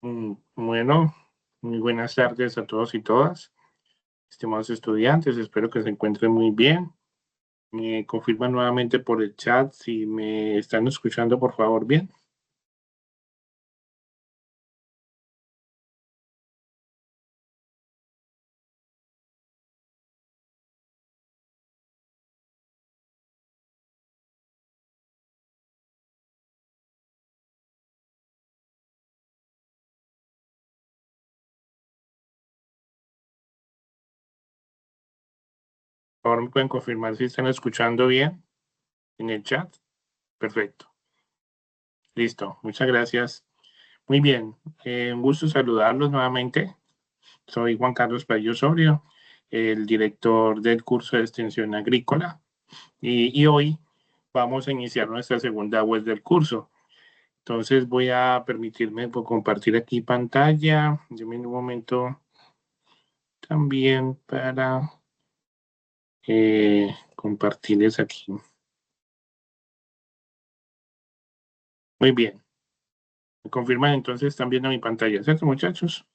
Bueno, muy buenas tardes a todos y todas, estimados estudiantes, espero que se encuentren muy bien. Me confirman nuevamente por el chat si me están escuchando, por favor, bien. Por favor, me pueden confirmar si están escuchando bien en el chat. Perfecto. Listo, muchas gracias. Muy bien, un gusto saludarlos nuevamente. Soy Juan Carlos Payo Osorio, el director del curso de extensión agrícola, y hoy vamos a iniciar nuestra segunda web del curso. Entonces voy a permitirme compartir aquí pantalla. Deme un momento también para compartirles aquí. Muy bien. Me confirman entonces, están viendo mi pantalla, ¿cierto, muchachos?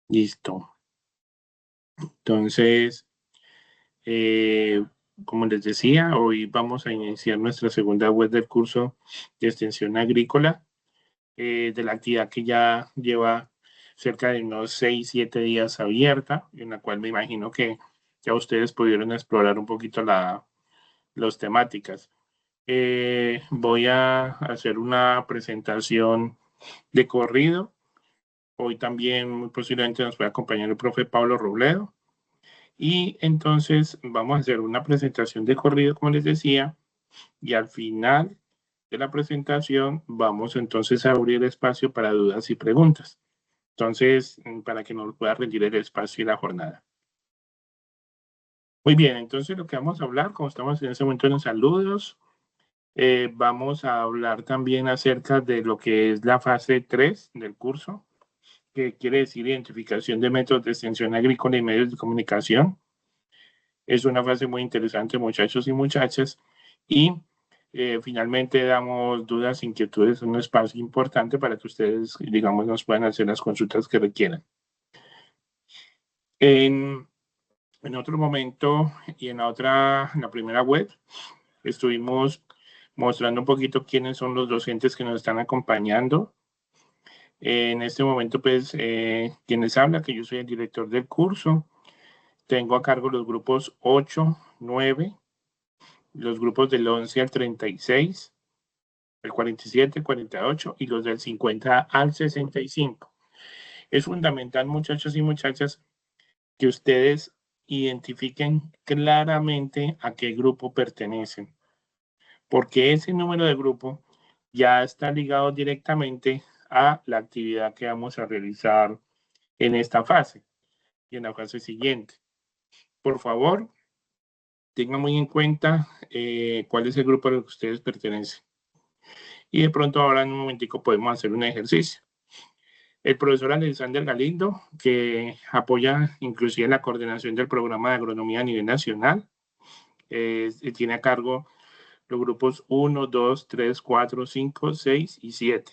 Listo. Entonces, eh, como les decía, hoy vamos a iniciar nuestra segunda web del curso de extensión agrícola, de la actividad que ya lleva cerca de unos 6, 7 días abierta, en la cual me imagino que ya ustedes pudieron explorar un poquito las temáticas. Voy a hacer una presentación de corrido. Hoy también muy posiblemente nos puede acompañar el profe Pablo Robledo. Y entonces vamos a hacer una presentación de corrido, como les decía, y al final de la presentación vamos entonces a abrir espacio para dudas y preguntas. Entonces, para que nos pueda rendir el espacio y la jornada. Muy bien, entonces lo que vamos a hablar, como estamos en ese momento en los saludos, vamos a hablar también acerca de lo que es la fase 3 del curso, que quiere decir identificación de métodos de extensión agrícola y medios de comunicación. Es una fase muy interesante, muchachos y muchachas, y finalmente damos dudas, inquietudes, un espacio importante para que ustedes, digamos, nos puedan hacer las consultas que requieran. En otro momento y en la primera web, estuvimos mostrando un poquito quiénes son los docentes que nos están acompañando. En este momento, pues, quien les habla, que yo soy el director del curso, tengo a cargo los grupos 8, 9, los grupos del 11 al 36, el 47, 48 y los del 50 al 65. Es fundamental, muchachos y muchachas, que ustedes identifiquen claramente a qué grupo pertenecen, porque ese número de grupo ya está ligado directamente a la actividad que vamos a realizar en esta fase y en la fase siguiente. Por favor, tengan muy en cuenta cuál es el grupo al que ustedes pertenecen. Y de pronto ahora en un momentico podemos hacer un ejercicio. El profesor Alexander Galindo, que apoya inclusive la coordinación del programa de agronomía a nivel nacional, tiene a cargo los grupos 1, 2, 3, 4, 5, 6 y 7.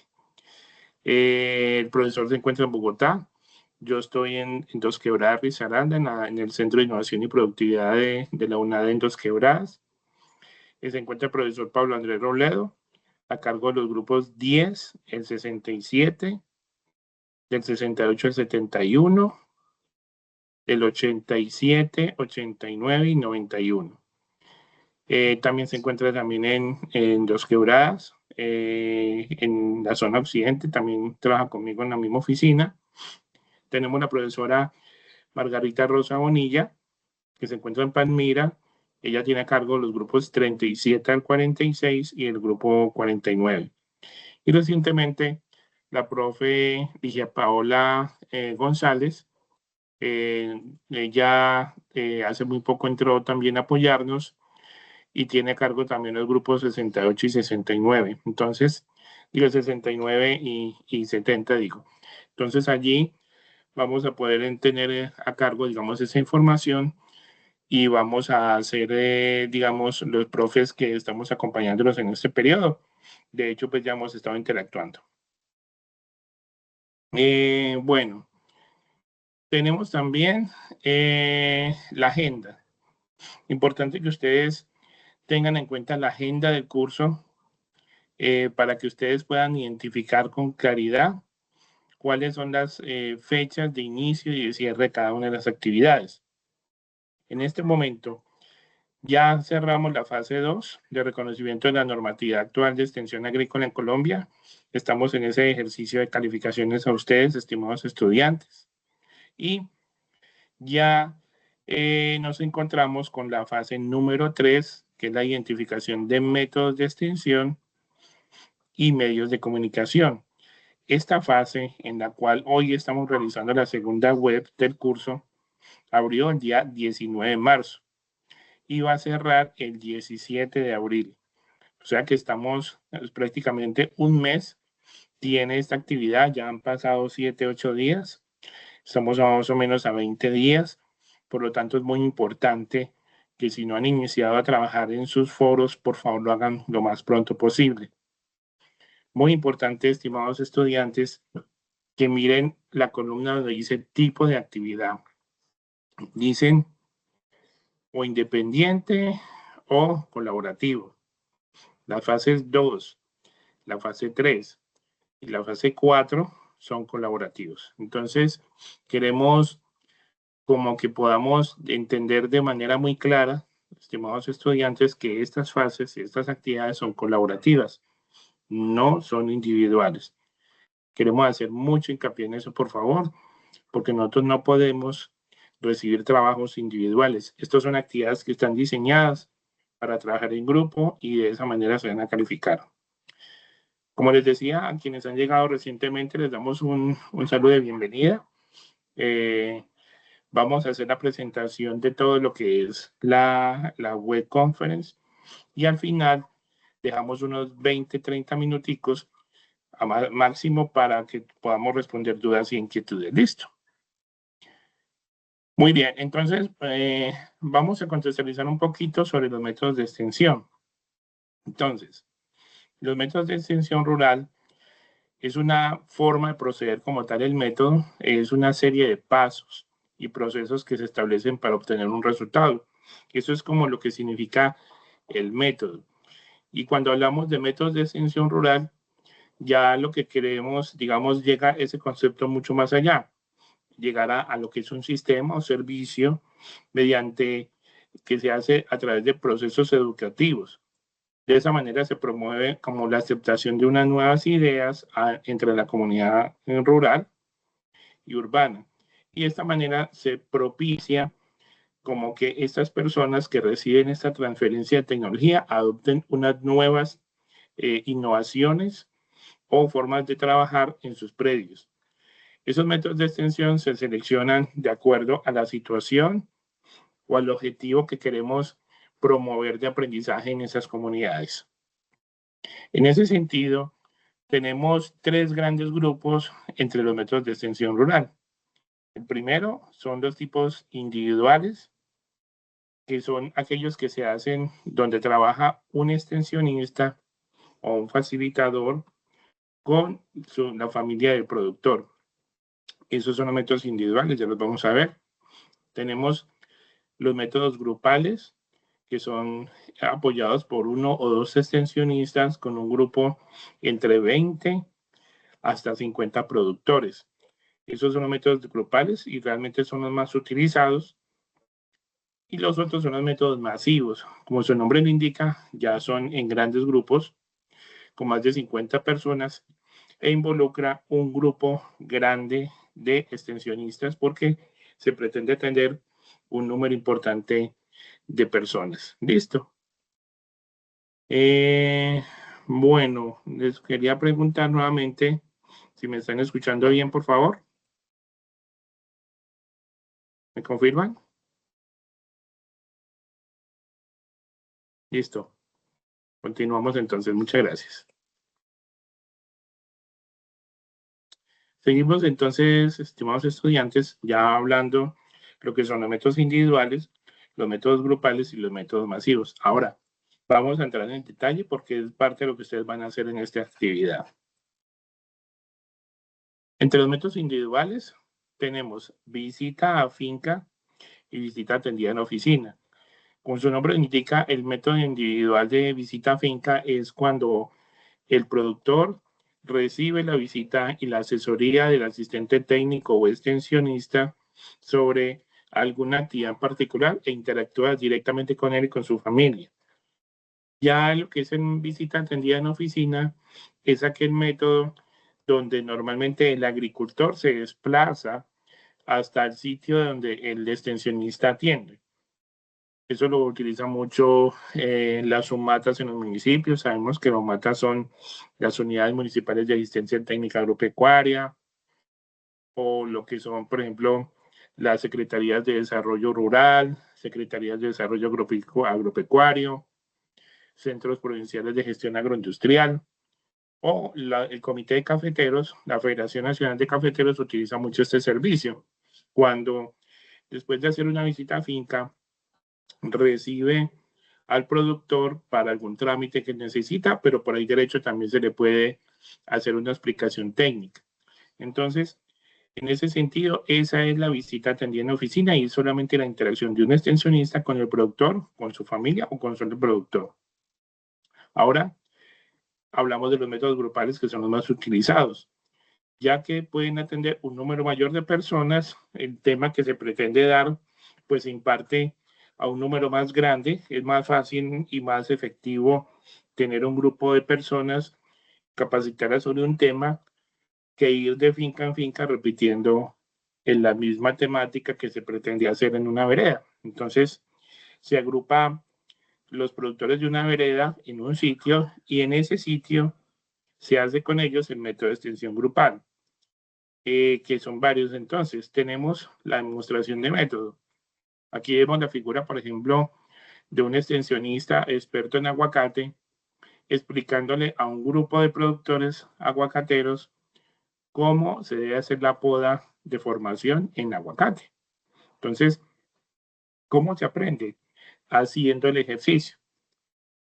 El profesor se encuentra en Bogotá. Yo estoy en Dos Quebradas, Risaralda, en el Centro de Innovación y Productividad de la UNAD en Dos Quebradas. Se encuentra el profesor Pablo Andrés Robledo, a cargo de los grupos 10, el 67, del 68 al 71, del 87, 89 y 91. También se encuentra también en Dos Quebradas, en la zona occidente, también trabaja conmigo en la misma oficina. Tenemos la profesora Margarita Rosa Bonilla, que se encuentra en Palmira. Ella tiene a cargo los grupos 37 al 46 y el grupo 49. Y recientemente la profe Ligia Paola González, ella hace muy poco entró también a apoyarnos y tiene a cargo también los grupos 68 y 69. Entonces, digo 69 y 70, digo. Entonces allí vamos a poder tener a cargo, digamos, esa información y vamos a hacer, digamos, los profes que estamos acompañándolos en este periodo. De hecho, pues ya hemos estado interactuando. Bueno, tenemos también la agenda. Importante que ustedes tengan en cuenta la agenda del curso para que ustedes puedan identificar con claridad cuáles son las fechas de inicio y de cierre de cada una de las actividades. En este momento ya cerramos la fase 2 de reconocimiento de la normatividad actual de extensión agrícola en Colombia. Estamos en ese ejercicio de calificaciones a ustedes, estimados estudiantes. Y ya nos encontramos con la fase número 3, que es la identificación de métodos de extensión y medios de comunicación. Esta fase, en la cual hoy estamos realizando la segunda web del curso, abrió el día 19 de marzo y va a cerrar el 17 de abril. O sea que estamos prácticamente un mes, tiene esta actividad, ya han pasado 7, 8 días, estamos más o menos a 20 días, por lo tanto es muy importante que si no han iniciado a trabajar en sus foros, por favor lo hagan lo más pronto posible. Muy importante, estimados estudiantes, que miren la columna donde dice tipo de actividad. Dicen o independiente o colaborativo. Las fases 2, la fase 3 y la fase 4 son colaborativos. Entonces, queremos como que podamos entender de manera muy clara, estimados estudiantes, que estas fases y estas actividades son colaborativas, no son individuales. Queremos hacer mucho hincapié en eso, por favor, porque nosotros no podemos recibir trabajos individuales. Estas son actividades que están diseñadas para trabajar en grupo y de esa manera se van a calificar. Como les decía, a quienes han llegado recientemente les damos un saludo de bienvenida. Vamos a hacer la presentación de todo lo que es la web conference y al final dejamos unos 20, 30 minuticos a máximo para que podamos responder dudas y inquietudes. Listo. Muy bien, entonces vamos a contextualizar un poquito sobre los métodos de extensión. Entonces, los métodos de extensión rural es una forma de proceder como tal. El método es una serie de pasos y procesos que se establecen para obtener un resultado. Eso es como lo que significa el método. Y cuando hablamos de métodos de extensión rural, ya lo que queremos, digamos, llega ese concepto mucho más allá. Llegar a lo que es un sistema o servicio mediante que se hace a través de procesos educativos. De esa manera se promueve como la aceptación de unas nuevas ideas entre la comunidad rural y urbana. Y de esta manera se propicia como que estas personas que reciben esta transferencia de tecnología adopten unas nuevas innovaciones o formas de trabajar en sus predios. Esos métodos de extensión se seleccionan de acuerdo a la situación o al objetivo que queremos promover de aprendizaje en esas comunidades. En ese sentido, tenemos tres grandes grupos entre los métodos de extensión rural. El primero son los tipos individuales, que son aquellos que se hacen donde trabaja un extensionista o un facilitador con la familia del productor. Esos son los métodos individuales, ya los vamos a ver. Tenemos los métodos grupales, que son apoyados por uno o dos extensionistas con un grupo entre 20 hasta 50 productores. Esos son los métodos grupales y realmente son los más utilizados. Y los otros son los métodos masivos. Como su nombre lo indica, ya son en grandes grupos con más de 50 personas e involucra un grupo grande de extensionistas porque se pretende atender un número importante de personas. Listo. Bueno, les quería preguntar nuevamente si me están escuchando bien, por favor. ¿Me confirman? Listo. Continuamos entonces. Muchas gracias. Seguimos entonces, estimados estudiantes, ya hablando lo que son los métodos individuales. los métodos grupales y los métodos masivos. Ahora, vamos a entrar en detalle porque es parte de lo que ustedes van a hacer en esta actividad. Entre los métodos individuales tenemos visita a finca y visita atendida en oficina. Como su nombre indica, el método individual de visita a finca es cuando el productor recibe la visita y la asesoría del asistente técnico o extensionista sobre alguna actividad en particular e interactúa directamente con él y con su familia. Ya lo que es en visita atendida en oficina es aquel método donde normalmente el agricultor se desplaza hasta el sitio donde el extensionista atiende. Eso lo utiliza mucho las UMATAs en los municipios. Sabemos que las UMATAs son las unidades municipales de asistencia técnica agropecuaria, o lo que son, por ejemplo, las secretarías de desarrollo rural, secretarías de desarrollo agropecuario, centros provinciales de gestión agroindustrial, o el comité de cafeteros. La Federación Nacional de Cafeteros utiliza mucho este servicio. Cuando después de hacer una visita a finca, recibe al productor para algún trámite que necesita, pero por ahí derecho también se le puede hacer una explicación técnica. Entonces, en ese sentido, esa es la visita atendida en oficina y solamente la interacción de un extensionista con el productor, con su familia o con solo el productor. Ahora, hablamos de los métodos grupales que son los más utilizados, ya que pueden atender un número mayor de personas. El tema que se pretende dar, pues se imparte a un número más grande. Es más fácil y más efectivo tener un grupo de personas capacitadas sobre un tema que ir de finca en finca repitiendo en la misma temática que se pretendía hacer en una vereda. Entonces, se agrupa los productores de una vereda en un sitio y en ese sitio se hace con ellos el método de extensión grupal, que son varios. Entonces, tenemos la demostración de método. Aquí vemos la figura, por ejemplo, de un extensionista experto en aguacate, explicándole a un grupo de productores aguacateros cómo se debe hacer la poda de formación en aguacate. Entonces, ¿cómo se aprende? Haciendo el ejercicio.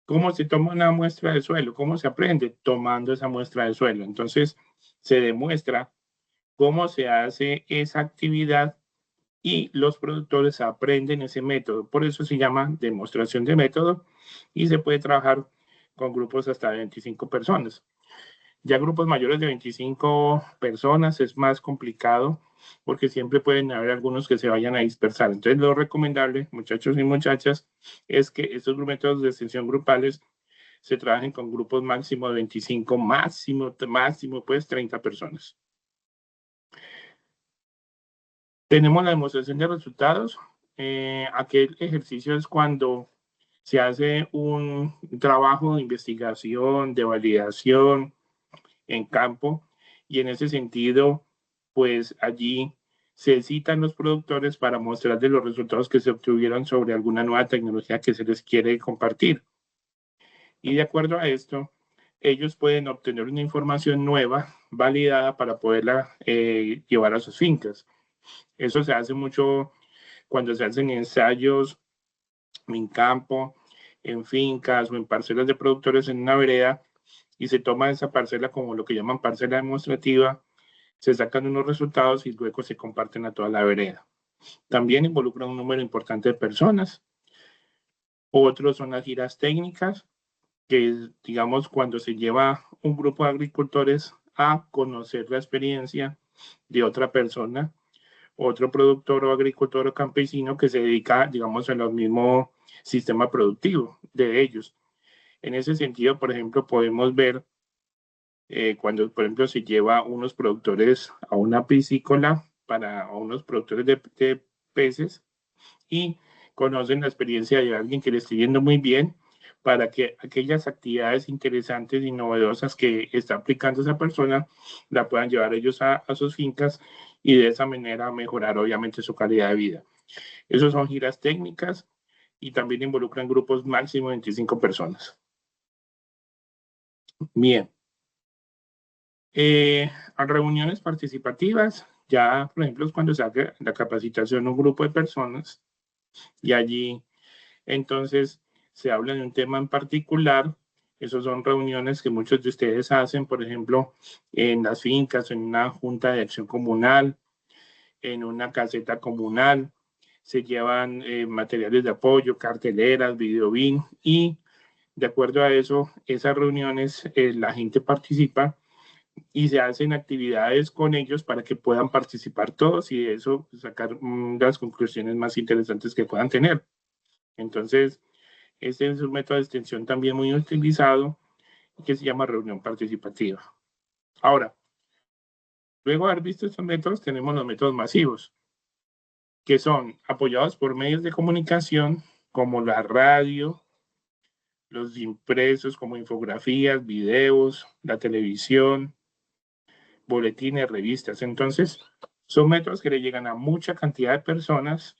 ¿Cómo se toma una muestra de suelo? ¿Cómo se aprende? Tomando esa muestra de suelo. Entonces, se demuestra cómo se hace esa actividad y los productores aprenden ese método. Por eso se llama demostración de método y se puede trabajar con grupos hasta 25 personas. Ya grupos mayores de 25 personas es más complicado porque siempre pueden haber algunos que se vayan a dispersar. Entonces, lo recomendable, muchachos y muchachas, es que estos métodos de extensión grupales se trabajen con grupos máximo de 25, máximo, pues 30 personas. Tenemos la demostración de resultados. Aquel ejercicio es cuando se hace un trabajo de investigación, de validación en campo, y en ese sentido, pues allí se citan los productores para mostrarles los resultados que se obtuvieron sobre alguna nueva tecnología que se les quiere compartir. Y de acuerdo a esto, ellos pueden obtener una información nueva, validada, para poderla llevar a sus fincas. Eso se hace mucho cuando se hacen ensayos en campo, en fincas o en parcelas de productores en una vereda, y se toma esa parcela como lo que llaman parcela demostrativa, se sacan unos resultados y luego se comparten a toda la vereda. También involucra un número importante de personas. Otros son las giras técnicas, que es, digamos, cuando se lleva un grupo de agricultores a conocer la experiencia de otra persona, otro productor o agricultor o campesino que se dedica, digamos, al mismo sistema productivo de ellos. En ese sentido, por ejemplo, podemos ver cuando, por ejemplo, se lleva unos productores a una piscícola a unos productores de peces y conocen la experiencia de alguien que le esté yendo muy bien, para que aquellas actividades interesantes y novedosas que está aplicando esa persona la puedan llevar ellos a sus fincas y de esa manera mejorar obviamente su calidad de vida. Esas son giras técnicas y también involucran grupos máximo de 25 personas. Bien. A reuniones participativas, ya por ejemplo es cuando se hace la capacitación un grupo de personas y allí entonces se habla de un tema en particular. Esas son reuniones que muchos de ustedes hacen, por ejemplo, en las fincas, en una junta de acción comunal, en una caseta comunal. Se llevan materiales de apoyo, carteleras, videobin, y de acuerdo a eso, esas reuniones, la gente participa y se hacen actividades con ellos para que puedan participar todos y de eso sacar las conclusiones más interesantes que puedan tener. Entonces, este es un método de extensión también muy utilizado que se llama reunión participativa. Ahora, luego de haber visto estos métodos, tenemos los métodos masivos, que son apoyados por medios de comunicación como la radio, los impresos como infografías, videos, la televisión, boletines, revistas. Entonces, son métodos que le llegan a mucha cantidad de personas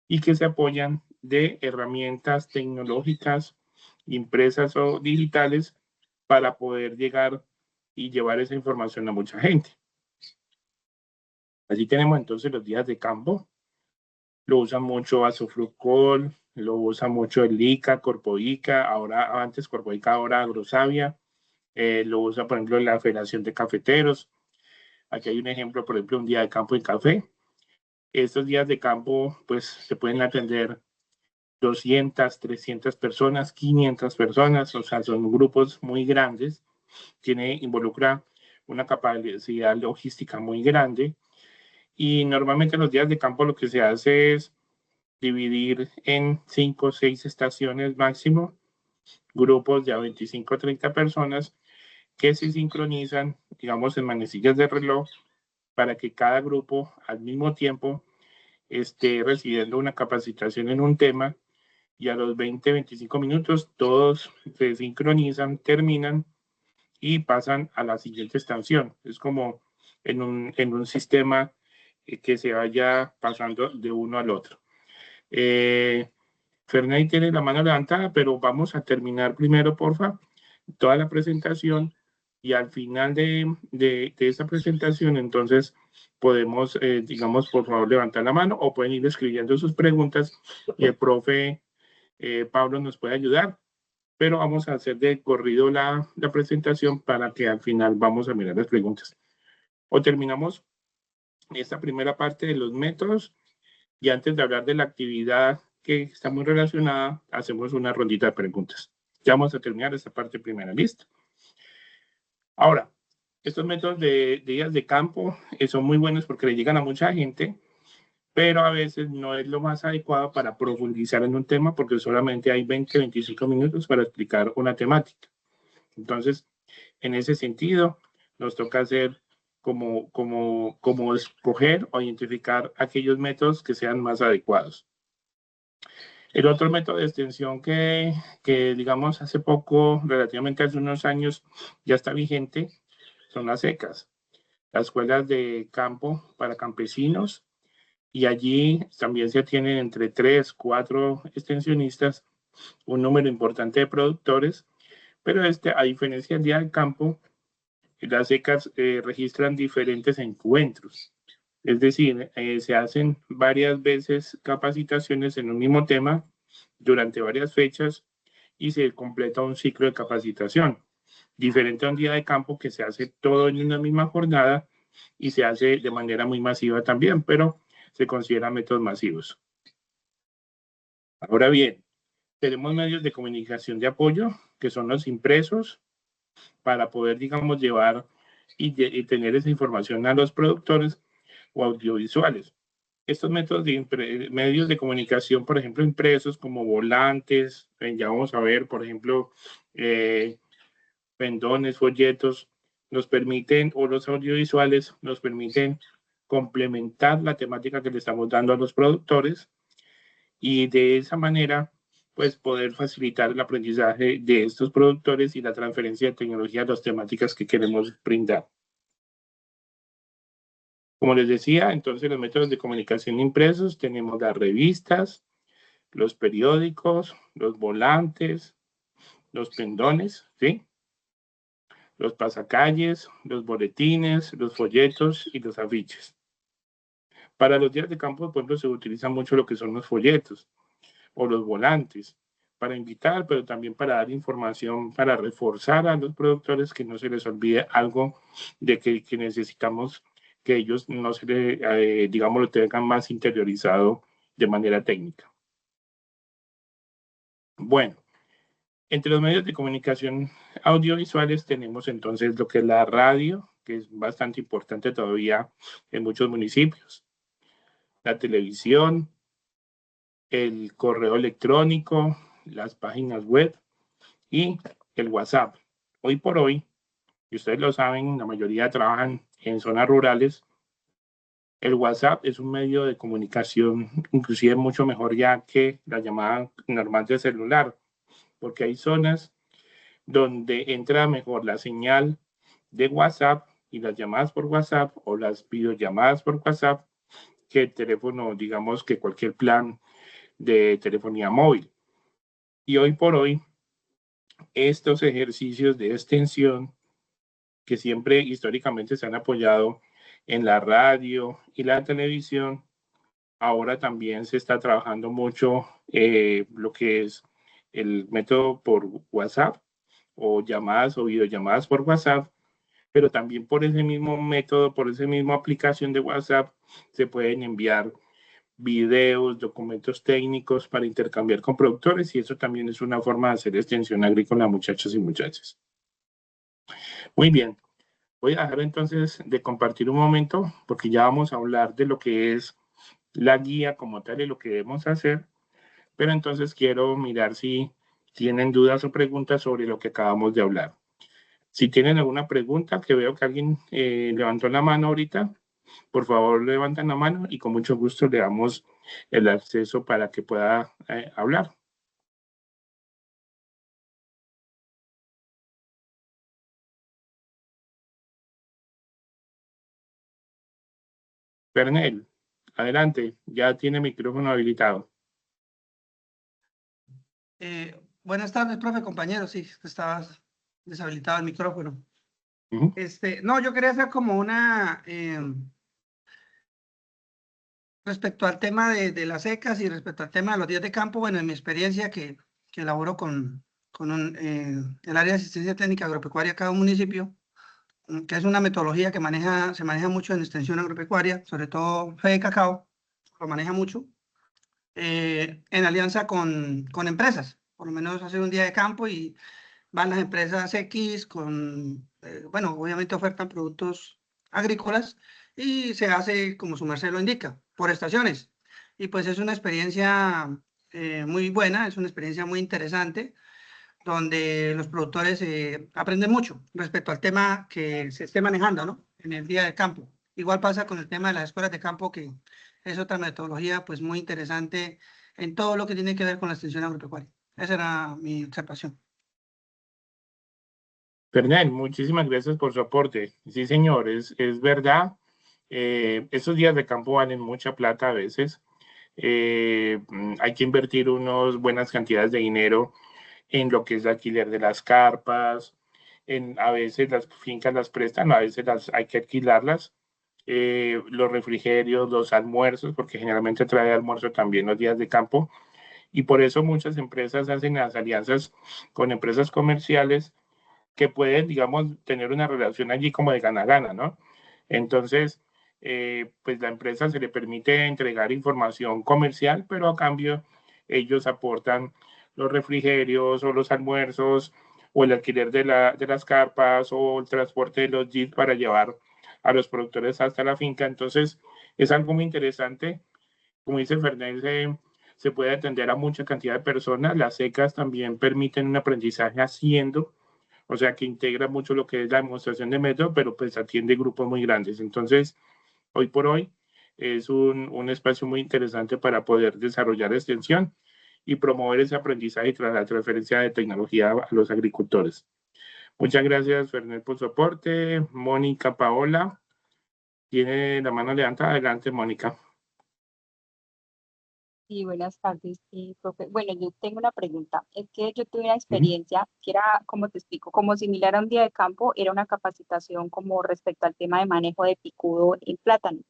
y que se apoyan de herramientas tecnológicas, impresas o digitales, para poder llegar y llevar esa información a mucha gente. Allí tenemos entonces los días de campo. Lo usan mucho Azufrucol, lo usa mucho el ICA, Corpoica, ahora, antes Corpoica, ahora Agrosavia. Lo usa, por ejemplo, la Federación de Cafeteros. Aquí hay un ejemplo, por ejemplo, un día de campo en café. Estos días de campo, pues, se pueden atender 200, 300 personas, 500 personas, o sea, son grupos muy grandes. Involucra una capacidad logística muy grande. Y normalmente en los días de campo lo que se hace es dividir en 5 o 6 estaciones máximo, grupos de a 25 o 30 personas que se sincronizan, digamos, en manecillas de reloj para que cada grupo al mismo tiempo esté recibiendo una capacitación en un tema y a los 20, 25 minutos todos se sincronizan, terminan y pasan a la siguiente estación. Es como en un sistema que se vaya pasando de uno al otro. Ferney tiene la mano levantada, pero vamos a terminar primero, porfa, toda la presentación y al final de esta presentación, entonces podemos, digamos, por favor, levantar la mano o pueden ir escribiendo sus preguntas y el profe Pablo nos puede ayudar, pero vamos a hacer de corrido la presentación para que al final vamos a mirar las preguntas. O terminamos esta primera parte de los métodos y antes de hablar de la actividad que está muy relacionada, hacemos una rondita de preguntas. Ya vamos a terminar esta parte primera. ¿Listo? Ahora, estos métodos de días de campo son muy buenos porque le llegan a mucha gente, pero a veces no es lo más adecuado para profundizar en un tema porque solamente hay 20, 25 minutos para explicar una temática. Entonces, en ese sentido, nos toca hacer como escoger o identificar aquellos métodos que sean más adecuados. El otro método de extensión que, digamos, hace poco, relativamente hace unos años, ya está vigente, son las secas, las escuelas de campo para campesinos, y allí también se tienen entre 3, 4 extensionistas, un número importante de productores, pero a diferencia del día del campo, las secas registran diferentes encuentros. Es decir, se hacen varias veces capacitaciones en un mismo tema durante varias fechas y se completa un ciclo de capacitación. Diferente a un día de campo que se hace todo en una misma jornada y se hace de manera muy masiva también, pero se consideran métodos masivos. Ahora bien, tenemos medios de comunicación de apoyo, que son los impresos, para poder, digamos, llevar y tener esa información a los productores o audiovisuales. Estos métodos de medios de comunicación, por ejemplo, impresos como volantes, ya vamos a ver, por ejemplo, pendones, folletos, nos permiten, o los audiovisuales, nos permiten complementar la temática que le estamos dando a los productores y de esa manera, pues poder facilitar el aprendizaje de estos productores y la transferencia de tecnología a las temáticas que queremos brindar. Como les decía, entonces los métodos de comunicación impresos tenemos las revistas, los periódicos, los volantes, los pendones, ¿sí? Los pasacalles, los boletines, los folletos y los afiches. Para los días de campo, por ejemplo, se utiliza mucho lo que son los folletos o los volantes para invitar, pero también para dar información, para reforzar a los productores que no se les olvide algo de que necesitamos que ellos no se le, digamos, lo tengan más interiorizado de manera técnica. Bueno, entre los medios de comunicación audiovisuales tenemos entonces lo que es la radio, que es bastante importante todavía en muchos municipios, la televisión, el correo electrónico, las páginas web y el WhatsApp. Hoy por hoy, y ustedes lo saben, la mayoría trabajan en zonas rurales. El WhatsApp es un medio de comunicación inclusive mucho mejor ya que la llamada normal de celular, porque hay zonas donde entra mejor la señal de WhatsApp y las llamadas por WhatsApp o las videollamadas por WhatsApp que el teléfono, digamos que cualquier plan de telefonía móvil. Y hoy por hoy, estos ejercicios de extensión que siempre históricamente se han apoyado en la radio y la televisión, ahora también se está trabajando mucho lo que es el método por WhatsApp o llamadas o videollamadas por WhatsApp, pero también por ese mismo método, por esa misma aplicación de WhatsApp, se pueden enviar videos, documentos técnicos para intercambiar con productores y eso también es una forma de hacer extensión agrícola, muchachos y muchachas. Muy bien, voy a dejar entonces de compartir un momento porque ya vamos a hablar de lo que es la guía como tal y lo que debemos hacer, pero entonces quiero mirar si tienen dudas o preguntas sobre lo que acabamos de hablar. Si tienen alguna pregunta, que veo que alguien levantó la mano ahorita, por favor levanten la mano y con mucho gusto le damos el acceso para que pueda hablar. Bernel, adelante, ya tiene micrófono habilitado. Buenas tardes, profe, compañero. Sí, estaba deshabilitado el micrófono. Uh-huh. No, yo quería hacer como una respecto al tema de las secas y respecto al tema de los días de campo. Bueno, en mi experiencia que elaboro con el área de asistencia técnica agropecuaria a cada municipio, que es una metodología que se maneja mucho en extensión agropecuaria, sobre todo fe de cacao, lo maneja mucho, en alianza con empresas. Por lo menos hacer un día de campo y van las empresas X con, bueno, obviamente ofertan productos agrícolas y se hace como su merced lo indica, por estaciones. Y pues es una experiencia muy buena, es una experiencia muy interesante, donde los productores aprenden mucho respecto al tema que se esté manejando, ¿no? En el día de campo. Igual pasa con el tema de las escuelas de campo, que es otra metodología pues muy interesante en todo lo que tiene que ver con la extensión agropecuaria. Esa era mi observación. Bernal, muchísimas gracias por su aporte. Sí, señor, es verdad. Esos días de campo valen mucha plata a veces. Hay que invertir unas buenas cantidades de dinero en lo que es el alquiler de las carpas. A veces las fincas las prestan, a veces hay que alquilarlas. Los refrigerios, los almuerzos, porque generalmente trae almuerzo también los días de campo. Y por eso muchas empresas hacen las alianzas con empresas comerciales que pueden, digamos, tener una relación allí como de gana-gana, ¿no? Entonces, pues la empresa se le permite entregar información comercial, pero a cambio ellos aportan los refrigerios o los almuerzos o el alquiler de las carpas o el transporte de los jeeps para llevar a los productores hasta la finca. Entonces, es algo muy interesante. Como dice Fernández, se puede atender a mucha cantidad de personas. Las secas también permiten un aprendizaje haciendo, o sea que integra mucho lo que es la demostración de método, pero pues atiende grupos muy grandes. Entonces, hoy por hoy es un espacio muy interesante para poder desarrollar extensión y promover ese aprendizaje y la transferencia de tecnología a los agricultores. Muchas gracias, Fernel, por su aporte. Mónica Paola, tiene la mano levantada. Adelante, Mónica. Sí, buenas tardes, profe. Bueno, yo tengo una pregunta. Es que yo tuve una Ujú, experiencia que era, como te explico, como similar a un día de campo, era una capacitación como respecto al tema de manejo de picudo en plátano.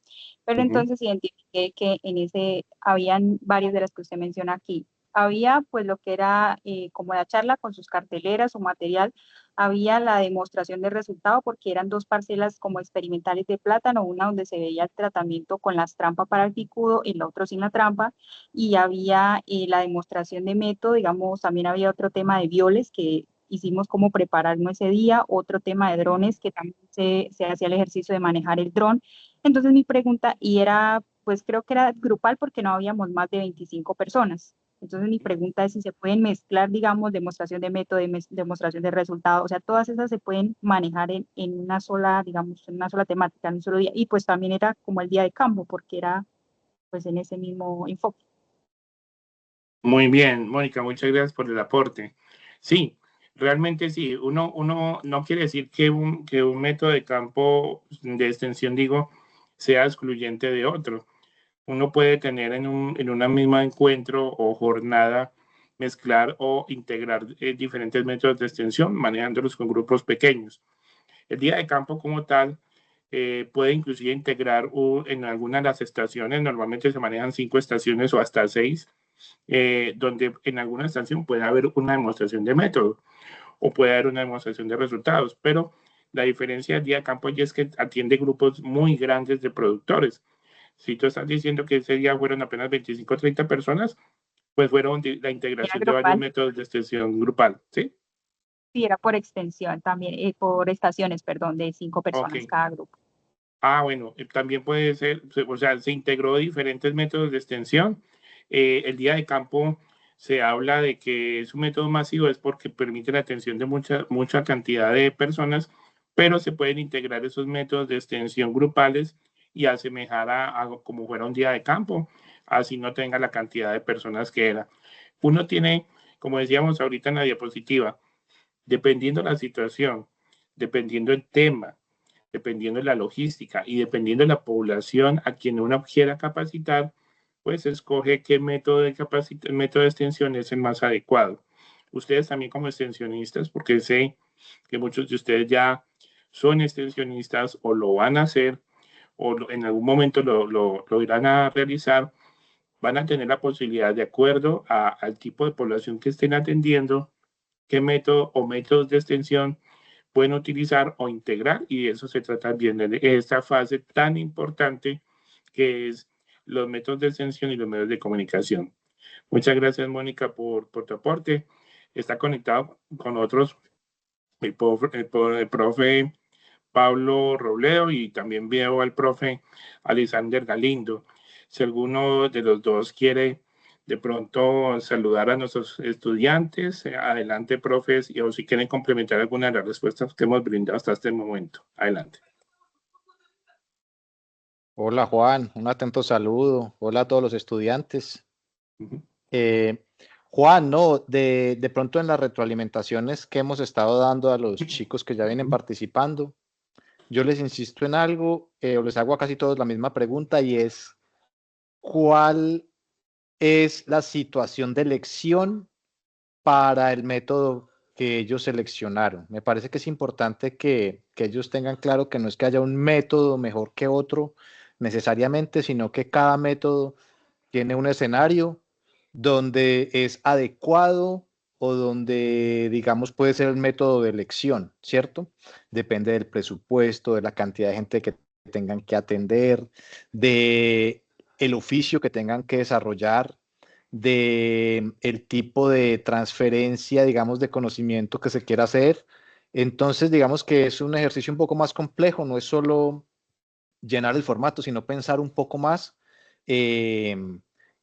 Pero ujú. entonces identifiqué que en ese habían varias de las que usted menciona aquí. Había pues lo que era como la charla con sus carteleras o material, había la demostración de resultado porque eran dos parcelas como experimentales de plátano, una donde se veía el tratamiento con las trampas para el picudo y la otra sin la trampa y había la demostración de método, digamos, también había otro tema de violes que hicimos cómo prepararnos ese día, otro tema de drones que también se hacía el ejercicio de manejar el dron. Entonces mi pregunta, y era, pues creo que era grupal porque no habíamos más de 25 personas. Entonces mi pregunta es si se pueden mezclar, digamos, demostración de método, demostración de resultado, o sea, todas esas se pueden manejar en una sola, digamos, en una sola temática, en un solo día. Y pues también era como el día de campo, porque era pues en ese mismo enfoque. Muy bien, Mónica, muchas gracias por el aporte. Sí, realmente sí, uno no quiere decir que un método de campo de extensión, digo, sea excluyente de otro. Uno puede tener en una misma encuentro o jornada mezclar o integrar diferentes métodos de extensión, manejándolos con grupos pequeños. El día de campo como tal puede inclusive integrar en algunas de las estaciones, normalmente se manejan 5 estaciones o hasta 6, donde en alguna estación puede haber una demostración de método o puede haber una demostración de resultados, pero la diferencia del día de campo ya es que atiende grupos muy grandes de productores. Si tú estás diciendo que ese día fueron apenas 25 o 30 personas, pues fueron la Era integración de varios grupal, métodos de extensión grupal, ¿sí? sí, era por extensión también, por estaciones, perdón, de 5 personas Ok. cada grupo. Ah, bueno, también puede ser, o sea, se integró diferentes métodos de extensión. El día de campo se habla de que es un método masivo, es porque permite la atención de mucha cantidad de personas, pero se pueden integrar esos métodos de extensión grupales y asemejar a como fuera un día de campo, así no tenga la cantidad de personas que era. Uno tiene, como decíamos ahorita en la diapositiva, dependiendo la situación, dependiendo el tema, dependiendo de la logística y dependiendo de la población a quien uno quiera capacitar, pues escoge qué método de extensión es el más adecuado. Ustedes también como extensionistas, porque sé que muchos de ustedes ya son extensionistas o lo van a hacer o en algún momento lo irán a realizar, van a tener la posibilidad, de acuerdo al tipo de población que estén atendiendo, qué método o métodos de extensión pueden utilizar o integrar, y de eso se trata bien de esta fase tan importante que es los métodos de extensión y los medios de comunicación. Muchas gracias, Mónica, por tu aporte. Está conectado con otros, el profe Pablo Robledo, y también veo al profe Alexander Galindo. Si alguno de los dos quiere de pronto saludar a nuestros estudiantes, adelante, profes, o si quieren complementar alguna de las respuestas que hemos brindado hasta este momento. Adelante. Hola Juan, un atento saludo. Hola a todos los estudiantes. Uh -huh. Juan, no, de pronto en las retroalimentaciones que hemos estado dando a los chicos que ya vienen participando, yo les insisto en algo, o les hago a casi todos la misma pregunta, y es, ¿cuál es la situación de elección para el método que ellos seleccionaron? Me parece que es importante que ellos tengan claro que no es que haya un método mejor que otro necesariamente, sino que cada método tiene un escenario donde es adecuado o donde, digamos, puede ser el método de elección, ¿cierto? Depende del presupuesto, de la cantidad de gente que tengan que atender, de el oficio que tengan que desarrollar, de el tipo de transferencia, digamos, de conocimiento que se quiera hacer. Entonces, digamos que es un ejercicio un poco más complejo, no es solo llenar el formato, sino pensar un poco más eh,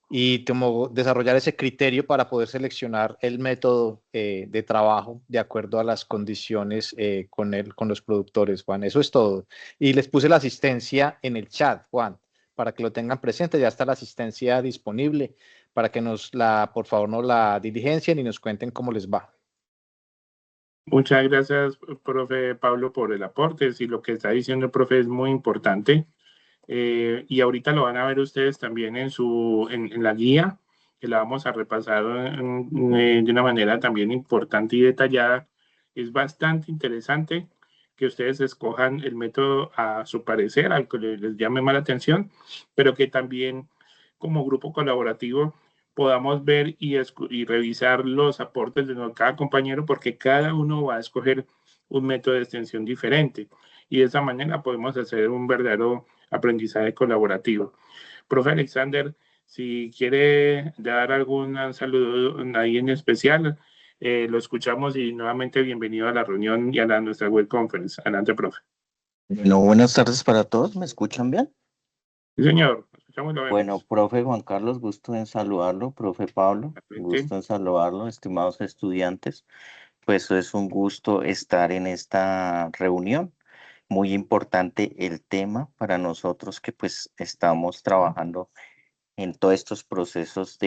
y como desarrollar ese criterio para poder seleccionar el método de trabajo de acuerdo a las condiciones con los productores, Juan. Eso es todo. Y les puse la asistencia en el chat, Juan, para que lo tengan presente. Ya está la asistencia disponible para que por favor, nos la diligencien y nos cuenten cómo les va. Muchas gracias, profe Pablo, por el aporte. Sí, lo que está diciendo el profe es muy importante. y ahorita lo van a ver ustedes también en la guía, que la vamos a repasar de una manera también importante y detallada. Es bastante interesante que ustedes escojan el método a su parecer, al que les llame más la atención, pero que también como grupo colaborativo podamos ver y revisar los aportes de cada compañero, porque cada uno va a escoger un método de extensión diferente. Y de esa manera podemos hacer un verdadero aprendizaje colaborativo. Profe Alexander, si quiere dar algún saludo ahí en especial, lo escuchamos y nuevamente bienvenido a la reunión y a nuestra web conference. Adelante, profe. Bueno, buenas tardes para todos. ¿Me escuchan bien? Sí, señor. Lo escuchamos y lo vemos. Bueno, profe Juan Carlos, gusto en saludarlo. Profe Pablo, gusto en saludarlo. Estimados estudiantes, pues es un gusto estar en esta reunión. Muy importante el tema para nosotros que pues estamos trabajando en todos estos procesos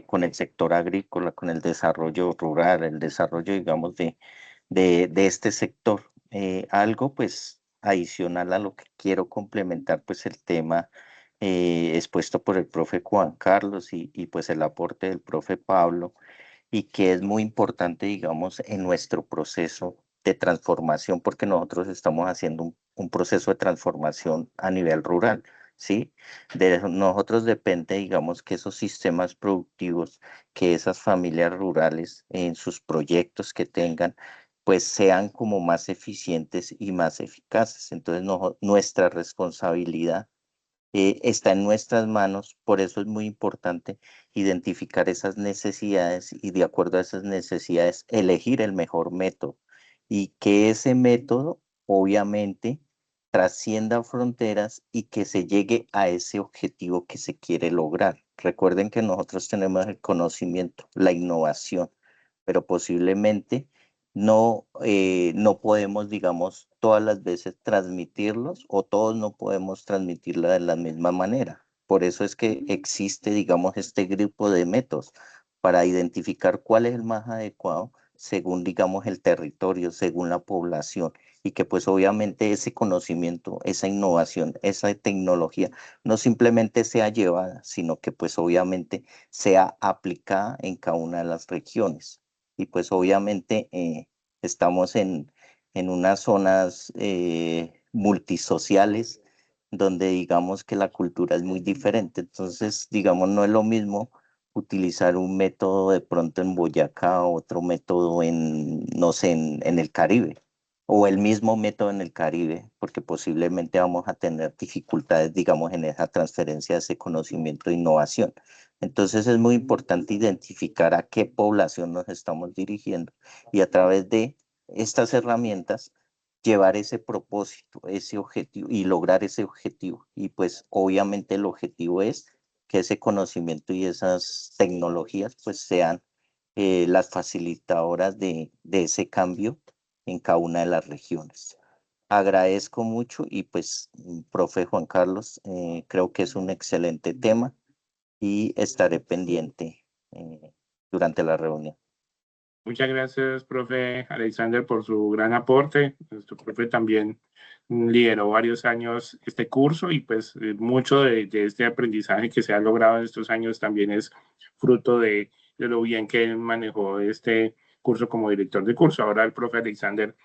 con el sector agrícola, con el desarrollo rural, el desarrollo, digamos, de este sector. Algo pues adicional a lo que quiero complementar, pues el tema expuesto por el profe Juan Carlos y pues el aporte del profe Pablo, y que es muy importante, digamos, en nuestro proceso de transformación, porque nosotros estamos haciendo un proceso de transformación a nivel rural, ¿sí? De nosotros depende, digamos, que esos sistemas productivos, que esas familias rurales en sus proyectos que tengan, pues sean como más eficientes y más eficaces. Entonces, nuestra responsabilidad está en nuestras manos, por eso es muy importante identificar esas necesidades y de acuerdo a esas necesidades elegir el mejor método y que ese método obviamente trascienda fronteras y que se llegue a ese objetivo que se quiere lograr. Recuerden que nosotros tenemos el conocimiento, la innovación, pero posiblemente no podemos, digamos, todas las veces transmitirlos o todos no podemos transmitirla de la misma manera. Por eso es que existe, digamos, este grupo de métodos para identificar cuál es el más adecuado según, digamos, el territorio, según la población, y que pues obviamente ese conocimiento, esa innovación, esa tecnología no simplemente sea llevada, sino que pues obviamente sea aplicada en cada una de las regiones. Y pues obviamente estamos en unas zonas multisociales donde digamos que la cultura es muy diferente. Entonces, digamos, no es lo mismo utilizar un método de pronto en Boyacá, otro método no sé, en el Caribe, o el mismo método en el Caribe, porque posiblemente vamos a tener dificultades, digamos, en esa transferencia de ese conocimiento e innovación. Entonces es muy importante identificar a qué población nos estamos dirigiendo y a través de estas herramientas llevar ese propósito, ese objetivo y lograr ese objetivo. Y pues obviamente el objetivo es que ese conocimiento y esas tecnologías pues sean las facilitadoras de ese cambio en cada una de las regiones. Agradezco mucho y pues, profe Juan Carlos, creo que es un excelente tema y estaré pendiente durante la reunión. Muchas gracias, profe Alexander, por su gran aporte. Nuestro profe también lideró varios años este curso y pues mucho de este aprendizaje que se ha logrado en estos años también es fruto de lo bien que él manejó este curso como director de curso. Ahora el profe Alexander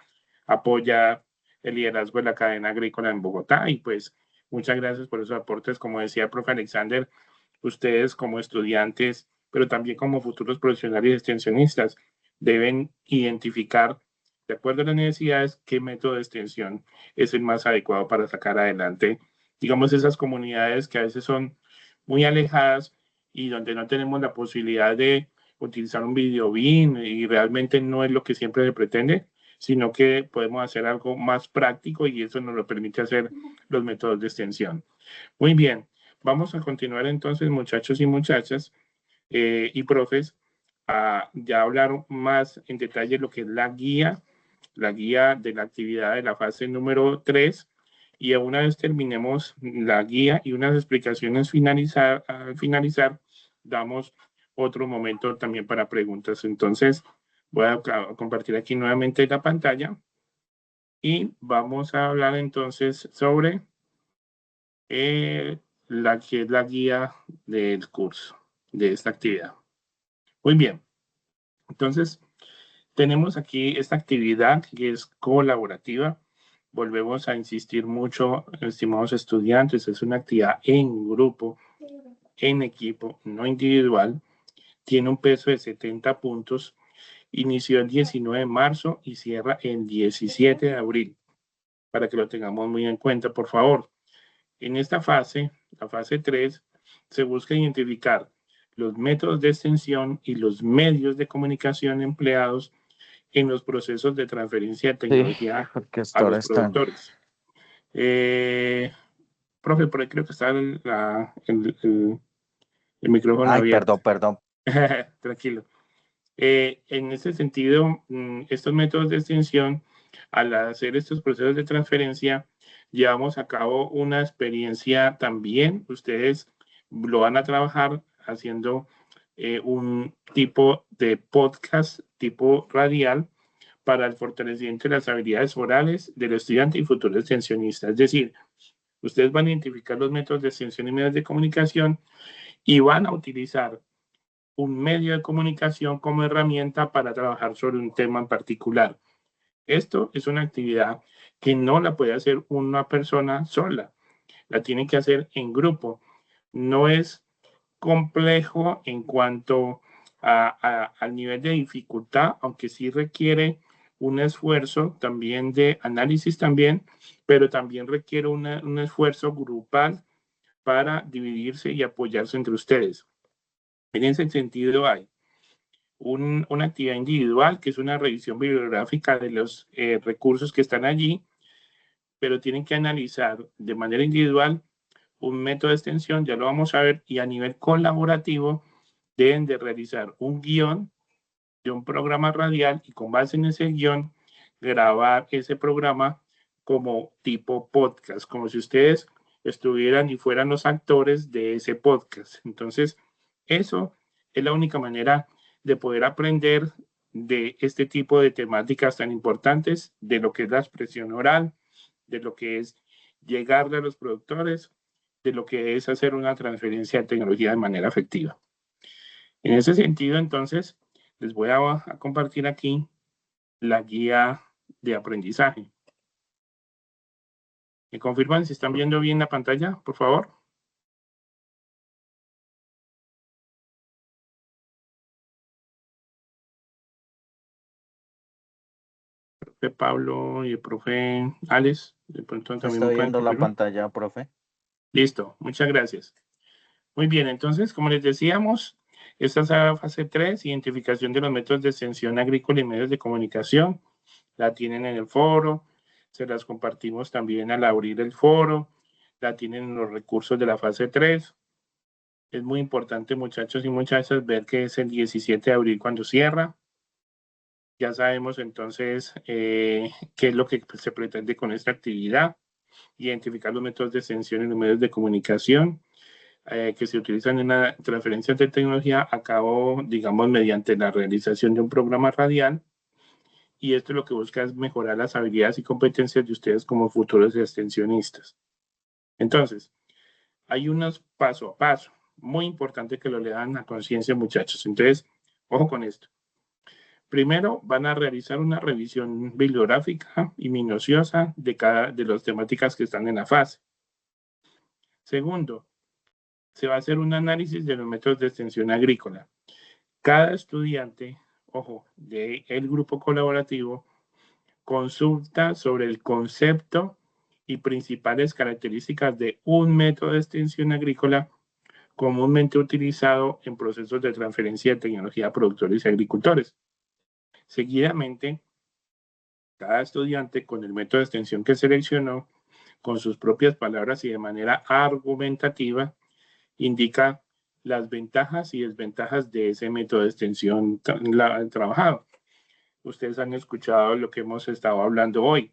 apoya el liderazgo de la cadena agrícola en Bogotá y pues muchas gracias por esos aportes. Como decía el profe Alexander, ustedes como estudiantes, pero también como futuros profesionales y extensionistas, deben identificar, de acuerdo a las necesidades, qué método de extensión es el más adecuado para sacar adelante, digamos, esas comunidades que a veces son muy alejadas y donde no tenemos la posibilidad de utilizar un video BIM y realmente no es lo que siempre se pretende, sino que podemos hacer algo más práctico y eso nos lo permite hacer los métodos de extensión. Muy bien, vamos a continuar entonces, muchachos y muchachas y profes, a ya hablar más en detalle lo que es la guía de la actividad de la fase número 3. Y una vez terminemos la guía y unas explicaciones al finalizar, damos otro momento también para preguntas. Entonces, voy a compartir aquí nuevamente la pantalla y vamos a hablar entonces sobre la que es la guía del curso, de esta actividad. Muy bien. Entonces, tenemos aquí esta actividad que es colaborativa. Volvemos a insistir mucho, estimados estudiantes, es una actividad en grupo, en equipo, no individual. Tiene un peso de 70 puntos. Inició el 19 de marzo y cierra el 17 de abril, para que lo tengamos muy en cuenta, por favor. En esta fase, la fase 3, se busca identificar los métodos de extensión y los medios de comunicación empleados en los procesos de transferencia de tecnología a los productores. Profe, por ahí creo que está el micrófono abierto. Perdón. Tranquilo. En ese sentido, estos métodos de extensión, al hacer estos procesos de transferencia, llevamos a cabo una experiencia también. Ustedes lo van a trabajar haciendo un tipo de podcast, tipo radial, para el fortalecimiento de las habilidades orales del estudiante y futuro extensionista. Es decir, ustedes van a identificar los métodos de extensión y medios de comunicación y van a utilizar un medio de comunicación como herramienta para trabajar sobre un tema en particular. Esto es una actividad que no la puede hacer una persona sola, la tienen que hacer en grupo. No es complejo en cuanto al nivel de dificultad, aunque sí requiere un esfuerzo también de análisis también, pero también requiere un esfuerzo grupal para dividirse y apoyarse entre ustedes. En ese sentido hay una actividad individual, que es una revisión bibliográfica de los recursos que están allí, pero tienen que analizar de manera individual un método de extensión, ya lo vamos a ver, y a nivel colaborativo deben de realizar un guión de un programa radial y con base en ese guión grabar ese programa como tipo podcast, como si ustedes estuvieran y fueran los actores de ese podcast. Entonces, eso es la única manera de poder aprender de este tipo de temáticas tan importantes, de lo que es la expresión oral, de lo que es llegarle a los productores, de lo que es hacer una transferencia de tecnología de manera efectiva. En ese sentido, entonces, les voy a compartir aquí la guía de aprendizaje. ¿Me confirman si están viendo bien la pantalla, por favor? Profe Pablo y el profe Alex, de pronto también Estoy viendo la pantalla, profe. Listo, muchas gracias. Muy bien, entonces, como les decíamos, esta es la fase 3, identificación de los métodos de extensión agrícola y medios de comunicación. La tienen en el foro, se las compartimos también al abrir el foro, la tienen en los recursos de la fase 3. Es muy importante, muchachos y muchachas, ver que es el 17 de abril cuando cierra. Ya sabemos entonces qué es lo que se pretende con esta actividad, identificar los métodos de extensión y los medios de comunicación que se utilizan en la transferencia de tecnología a cabo, digamos, mediante la realización de un programa radial. Y esto lo que busca es mejorar las habilidades y competencias de ustedes como futuros extensionistas. Entonces, hay unos paso a paso, muy importante que lo le dan a conciencia, muchachos. Entonces, ojo con esto. Primero, van a realizar una revisión bibliográfica y minuciosa de cada de las temáticas que están en la fase. Segundo, se va a hacer un análisis de los métodos de extensión agrícola. Cada estudiante, ojo, del grupo colaborativo, consulta sobre el concepto y principales características de un método de extensión agrícola comúnmente utilizado en procesos de transferencia de tecnología a productores y agricultores. Seguidamente, cada estudiante con el método de extensión que seleccionó, con sus propias palabras y de manera argumentativa, indica las ventajas y desventajas de ese método de extensión trabajado. Ustedes han escuchado lo que hemos estado hablando hoy.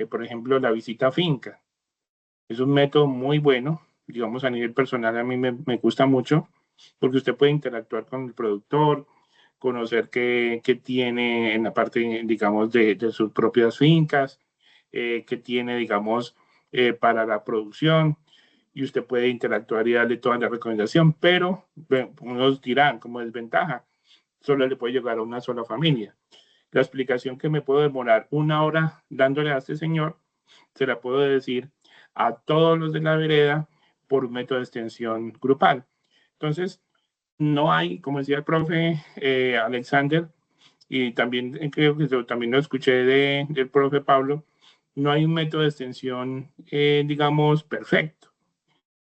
Por ejemplo, la visita a finca. Es un método muy bueno, digamos a nivel personal a mí me gusta mucho, porque usted puede interactuar con el productor, conocer qué tiene en la parte, digamos, de sus propias fincas, qué tiene, digamos, para la producción. y usted puede interactuar y darle toda la recomendación, pero unos dirán como desventaja, solo le puede llegar a una sola familia. La explicación que me puedo demorar 1 hora dándole a este señor, se la puedo decir a todos los de la vereda por un método de extensión grupal. Entonces, no hay, como decía el profe Alexander, y también creo que también lo escuché del profe Pablo, no hay un método de extensión, digamos, perfecto.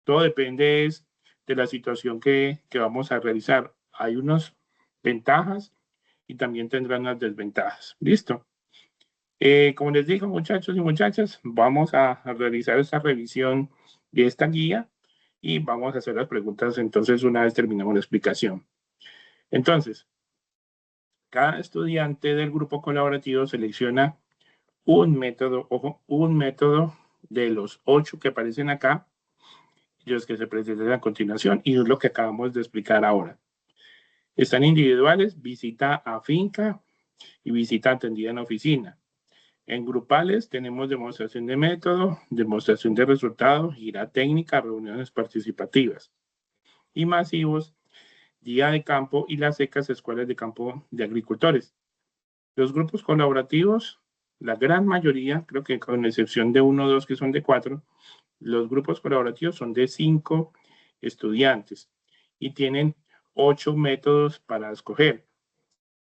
Todo depende de la situación que vamos a realizar. Hay unas ventajas y también tendrán las desventajas. ¿Listo? Como les digo, muchachos y muchachas, vamos a realizar esta revisión de esta guía y vamos a hacer las preguntas entonces una vez terminamos la explicación. Entonces, cada estudiante del grupo colaborativo selecciona un método, ojo, un método de los 8 que aparecen acá, y los que se presentan a continuación, y es lo que acabamos de explicar ahora. Están individuales, visita a finca y visita atendida en oficina. En grupales tenemos demostración de método, demostración de resultados, gira técnica, reuniones participativas. Y masivos, día de campo y las secas escuelas de campo de agricultores. Los grupos colaborativos, la gran mayoría, creo que con excepción de 1 o 2 que son de 4, los grupos colaborativos son de 5 estudiantes y tienen 8 métodos para escoger.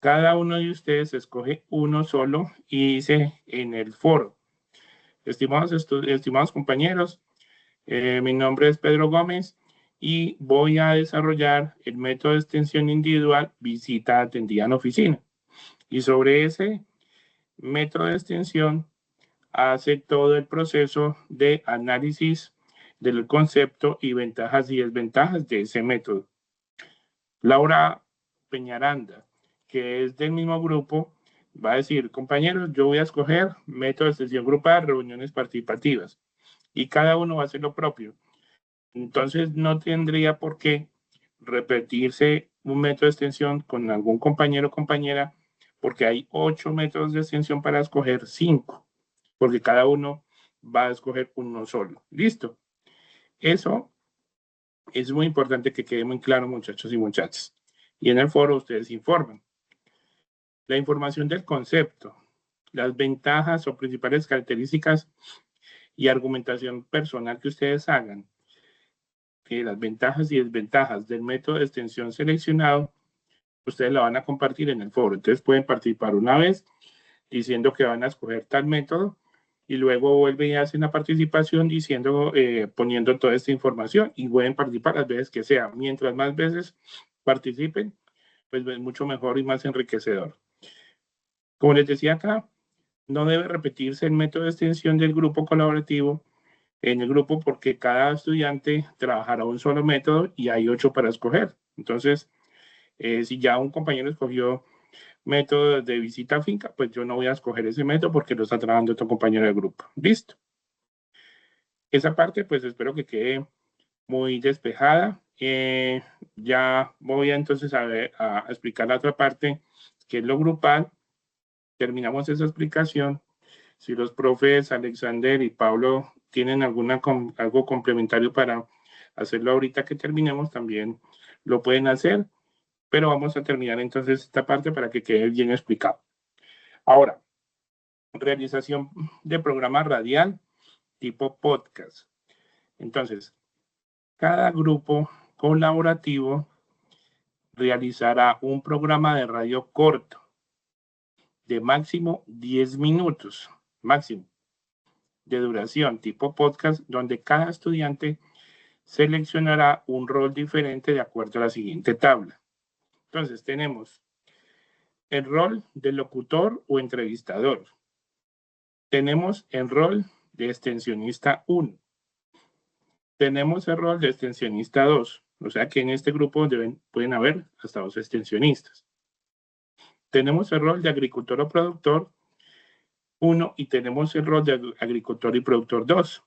Cada uno de ustedes escoge uno solo y dice en el foro: estimados compañeros, mi nombre es Pedro Gómez y voy a desarrollar el método de extensión individual visita atendida en oficina. Y sobre ese método de extensión hace todo el proceso de análisis del concepto y ventajas y desventajas de ese método. Laura Peñaranda, que es del mismo grupo, va a decir: compañeros, yo voy a escoger método de extensión grupal, reuniones participativas, y cada uno va a hacer lo propio. Entonces no tendría por qué repetirse un método de extensión con algún compañero o compañera, porque hay 8 métodos de extensión para escoger 5, porque cada uno va a escoger uno solo. ¿Listo? Eso es muy importante que quede muy claro, muchachos y muchachas. Y en el foro ustedes informan. La información del concepto, las ventajas o principales características y argumentación personal que ustedes hagan, las ventajas y desventajas del método de extensión seleccionado, ustedes la van a compartir en el foro. Entonces pueden participar una vez diciendo que van a escoger tal método y luego vuelven y hacen la participación diciendo, poniendo toda esta información, y pueden participar las veces que sea. Mientras más veces participen, pues es mucho mejor y más enriquecedor. Como les decía acá, no debe repetirse el método de extensión del grupo colaborativo en el grupo, porque cada estudiante trabajará un solo método y hay 8 para escoger. Entonces, si ya un compañero escogió método de visita a finca, pues yo no voy a escoger ese método porque lo está trabajando otro compañero del grupo. Listo. Esa parte, pues espero que quede muy despejada. Ya voy entonces a explicar la otra parte, que es lo grupal. Terminamos esa explicación. Si los profes Alexander y Pablo tienen algo complementario para hacerlo ahorita que terminemos, también lo pueden hacer, pero vamos a terminar entonces esta parte para que quede bien explicado. Ahora, realización de programa radial tipo podcast. Entonces, cada grupo colaborativo realizará un programa de radio corto de máximo 10 minutos, máximo, de duración tipo podcast, donde cada estudiante seleccionará un rol diferente de acuerdo a la siguiente tabla. Entonces tenemos el rol de locutor o entrevistador. Tenemos el rol de extensionista 1. Tenemos el rol de extensionista 2. O sea que en este grupo pueden haber hasta 2 extensionistas. Tenemos el rol de agricultor o productor 1 y tenemos el rol de agricultor y productor 2.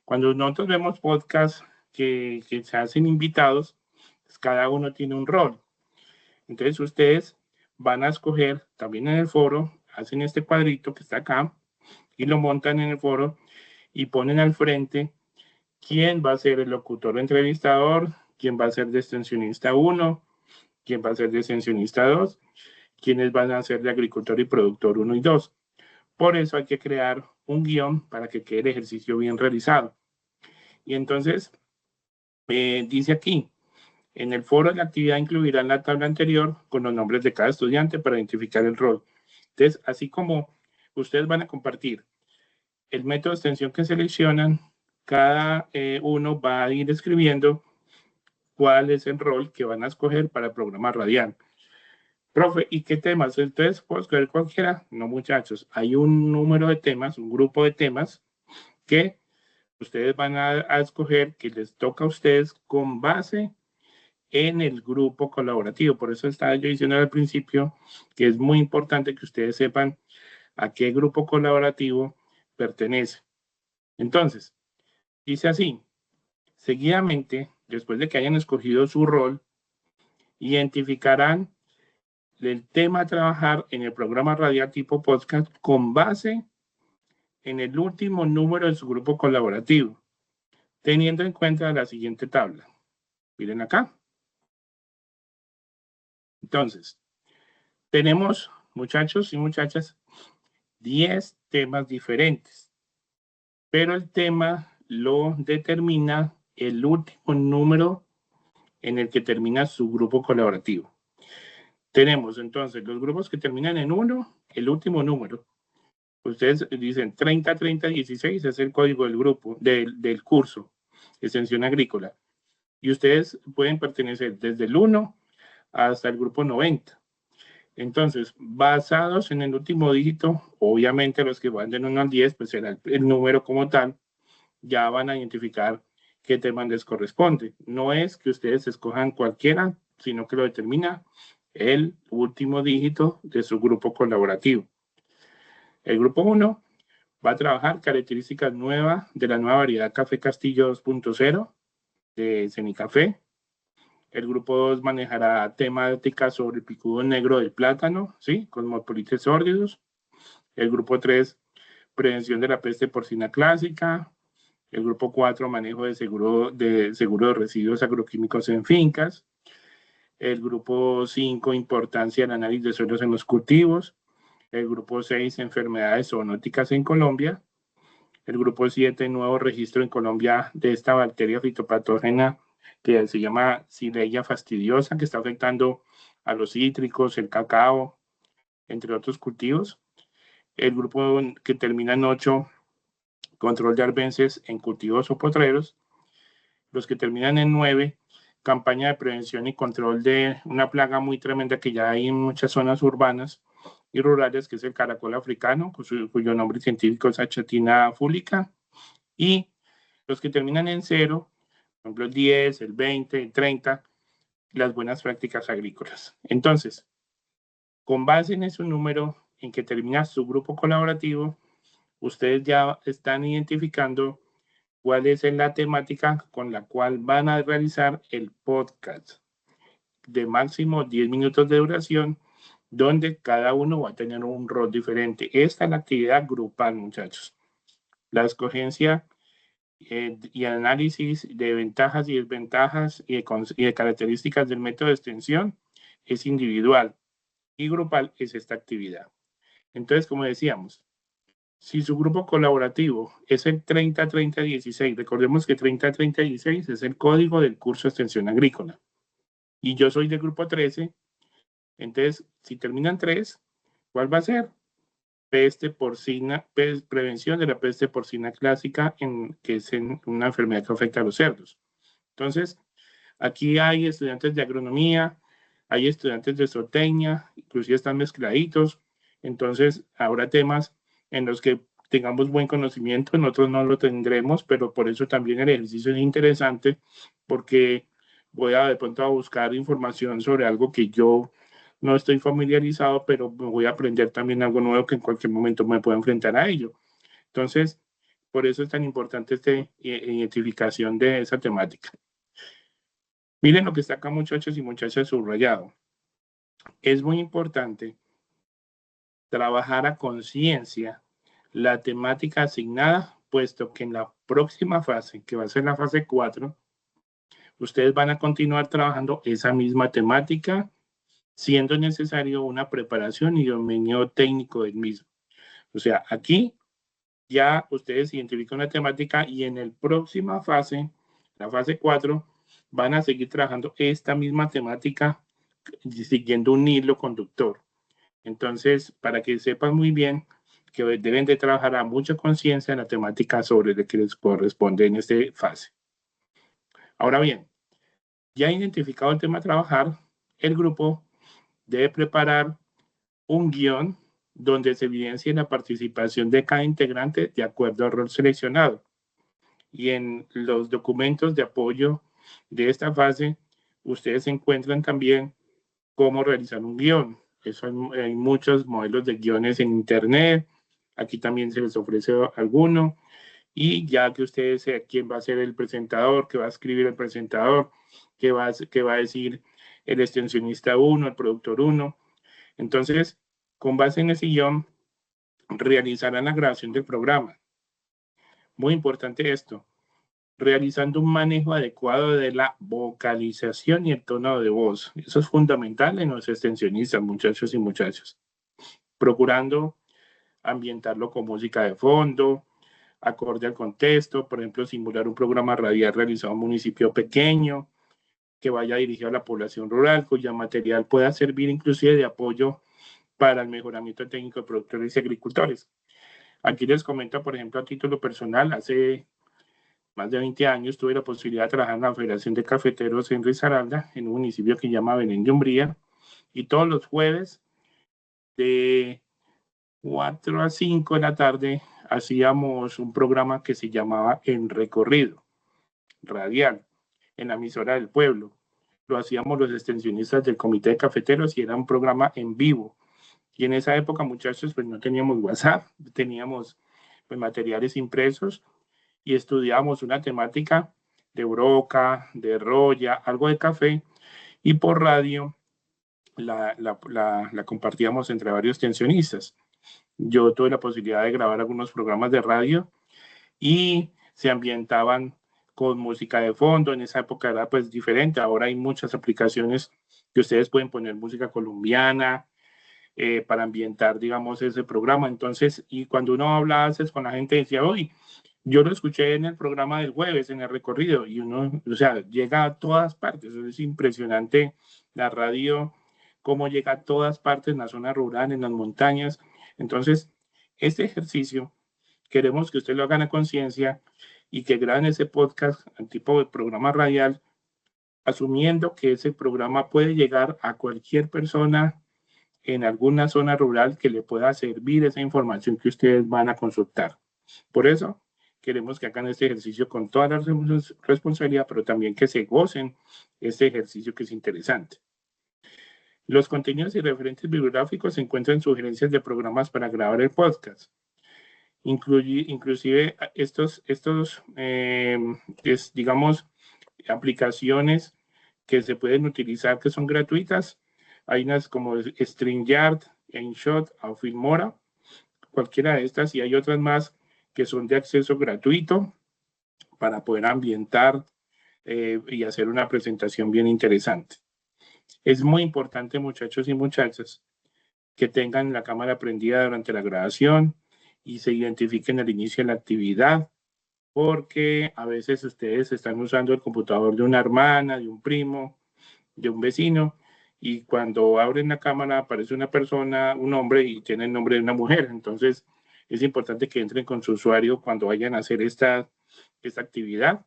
Cuando nosotros vemos podcasts que se hacen invitados, pues cada uno tiene un rol. Entonces ustedes van a escoger también en el foro, hacen este cuadrito que está acá y lo montan en el foro y ponen al frente quién va a ser el locutor entrevistador, quién va a ser de extensionista 1, quién va a ser de extensionista 2, quiénes van a ser de agricultor y productor 1 y 2. Por eso hay que crear un guión para que quede el ejercicio bien realizado. Y entonces, dice aquí, en el foro de la actividad incluirán la tabla anterior con los nombres de cada estudiante para identificar el rol. Entonces, así como ustedes van a compartir el método de extensión que seleccionan, cada uno va a ir escribiendo cuál es el rol que van a escoger para el programa radial. Profe, ¿y qué temas? Entonces, ¿puedo escoger cualquiera? No, muchachos. Hay un número de temas, un grupo de temas que ustedes van a escoger, que les toca a ustedes con base en el grupo colaborativo. Por eso estaba yo diciendo al principio que es muy importante que ustedes sepan a qué grupo colaborativo pertenece. Entonces, dice así, seguidamente, después de que hayan escogido su rol, identificarán el tema a trabajar en el programa radial tipo podcast con base en el último número de su grupo colaborativo, teniendo en cuenta la siguiente tabla. Miren acá. Entonces, tenemos, muchachos y muchachas, 10 temas diferentes, pero el tema lo determina el último número en el que termina su grupo colaborativo. Tenemos entonces los grupos que terminan en 1, el último número. Ustedes dicen 30-30-16 es el código del grupo, del curso, extensión agrícola. Y ustedes pueden pertenecer desde el 1 hasta el grupo 90. Entonces, basados en el último dígito, obviamente los que van del 1 al 10, pues será el número como tal, ya van a identificar qué tema les corresponde. No es que ustedes escojan cualquiera, sino que lo determina el último dígito de su grupo colaborativo. El grupo 1 va a trabajar características nuevas de la nueva variedad Café Castillo 2.0 de Cenicafé. El grupo 2 manejará temáticas sobre el picudo negro del plátano, ¿sí? Cosmopolitas sórdidos. El grupo 3, prevención de la peste porcina clásica. El grupo 4, manejo de seguro de residuos agroquímicos en fincas. El grupo 5, importancia del análisis de suelos en los cultivos. El grupo 6, enfermedades zoonóticas en Colombia. El grupo 7, nuevo registro en Colombia de esta bacteria fitopatógena que se llama Xylella fastidiosa, que está afectando a los cítricos, el cacao, entre otros cultivos. El grupo que termina en 8, control de arbences en cultivos o potreros. Los que terminan en 9, campaña de prevención y control de una plaga muy tremenda que ya hay en muchas zonas urbanas y rurales, que es el caracol africano, cuyo nombre científico es Achatina fúlica. Y los que terminan en 0, por ejemplo, el 10, el 20, el 30, las buenas prácticas agrícolas. Entonces, con base en ese número en que termina su grupo colaborativo, ustedes ya están identificando cuál es la temática con la cual van a realizar el podcast de máximo 10 minutos de duración, donde cada uno va a tener un rol diferente. Esta es la actividad grupal, muchachos. La escogencia y análisis de ventajas y desventajas y de características del método de extensión es individual y grupal es esta actividad. Entonces, como decíamos, si su grupo colaborativo es el 30-30-16, recordemos que 30-30-16 es el código del curso de extensión agrícola. Y yo soy del grupo 13, entonces, si terminan 3, ¿cuál va a ser? Peste porcina, prevención de la peste porcina clásica, que es una enfermedad que afecta a los cerdos. Entonces, aquí hay estudiantes de agronomía, hay estudiantes de zootecnia, inclusive están mezcladitos. Entonces, habrá temas en los que tengamos buen conocimiento, nosotros no lo tendremos, pero por eso también el ejercicio es interesante, porque voy a de pronto a buscar información sobre algo que yo no estoy familiarizado, pero voy a aprender también algo nuevo que en cualquier momento me pueda enfrentar a ello. Entonces, por eso es tan importante esta identificación de esa temática. Miren lo que está acá, muchachos y muchachas, subrayado. Es muy importante trabajar a conciencia la temática asignada puesto que en la próxima fase, que va a ser la fase 4, ustedes van a continuar trabajando esa misma temática, siendo necesario una preparación y dominio técnico del mismo. O sea, aquí ya ustedes identifican una temática y en la próxima fase, la fase 4, van a seguir trabajando esta misma temática siguiendo un hilo conductor. Entonces, para que sepan muy bien que deben de trabajar a mucha conciencia en la temática sobre la que les corresponde en esta fase. Ahora bien, ya identificado el tema a trabajar, el grupo debe preparar un guión donde se evidencie la participación de cada integrante de acuerdo al rol seleccionado. Y en los documentos de apoyo de esta fase, ustedes encuentran también cómo realizar un guión. Eso hay muchos modelos de guiones en internet. Aquí también se les ofrece alguno. Y ya que ustedes sepan quién va a ser el presentador, qué va a escribir el presentador, qué va a decir el extensionista 1, el productor 1. Entonces, con base en ese guión, realizarán la grabación del programa. Muy importante esto, realizando un manejo adecuado de la vocalización y el tono de voz. Eso es fundamental en los extensionistas, muchachos y muchachas. Procurando ambientarlo con música de fondo, acorde al contexto, por ejemplo, simular un programa radial realizado en un municipio pequeño, que vaya dirigido a la población rural, cuya material pueda servir inclusive de apoyo para el mejoramiento técnico de productores y agricultores. Aquí les comento, por ejemplo, a título personal, hace más de 20 años tuve la posibilidad de trabajar en la Federación de Cafeteros en Risaralda, en un municipio que se llama Belén de Umbría, y todos los jueves de 4 a 5 de la tarde hacíamos un programa que se llamaba En Recorrido Radial, en la emisora del pueblo. Lo hacíamos los extensionistas del Comité de Cafeteros y era un programa en vivo. Y en esa época, muchachos, pues no teníamos WhatsApp, teníamos pues, materiales impresos y estudiábamos una temática de broca, de roya, algo de café, y por radio la compartíamos entre varios extensionistas. Yo tuve la posibilidad de grabar algunos programas de radio y se ambientaban con música de fondo. En esa época era pues diferente. Ahora hay muchas aplicaciones que ustedes pueden poner música colombiana para ambientar, digamos, ese programa. Entonces, y cuando uno hablaba con la gente, decía, oye, yo lo escuché en el programa del jueves, en el recorrido, y uno, o sea, llega a todas partes. Es impresionante la radio, cómo llega a todas partes, en la zona rural, en las montañas. Entonces, este ejercicio queremos que ustedes lo hagan a conciencia y que graben ese podcast, el tipo de programa radial, asumiendo que ese programa puede llegar a cualquier persona en alguna zona rural que le pueda servir esa información que ustedes van a consultar. Por eso, queremos que hagan este ejercicio con toda la responsabilidad, pero también que se gocen este ejercicio que es interesante. Los contenidos y referentes bibliográficos se encuentran en sugerencias de programas para grabar el podcast. Inclusive estos digamos, aplicaciones que se pueden utilizar que son gratuitas. Hay unas como StreamYard, InShot o Filmora, cualquiera de estas, y hay otras más que son de acceso gratuito para poder ambientar y hacer una presentación bien interesante. Es muy importante, muchachos y muchachas, que tengan la cámara prendida durante la grabación y se identifiquen al inicio de la actividad, porque a veces ustedes están usando el computador de una hermana, de un primo, de un vecino, y cuando abren la cámara aparece una persona, un hombre, y tiene el nombre de una mujer. Entonces, es importante que entren con su usuario cuando vayan a hacer esta actividad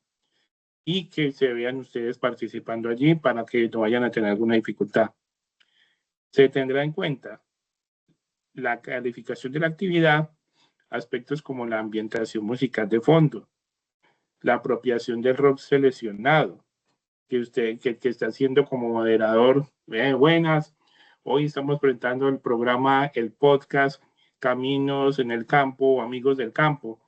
y que se vean ustedes participando allí para que no vayan a tener alguna dificultad. Se tendrá en cuenta la calificación de la actividad, aspectos como la ambientación musical de fondo, la apropiación del rock seleccionado, que usted que está haciendo como moderador. Buenas, hoy estamos presentando el programa, el podcast Caminos en el Campo, Amigos del Campo.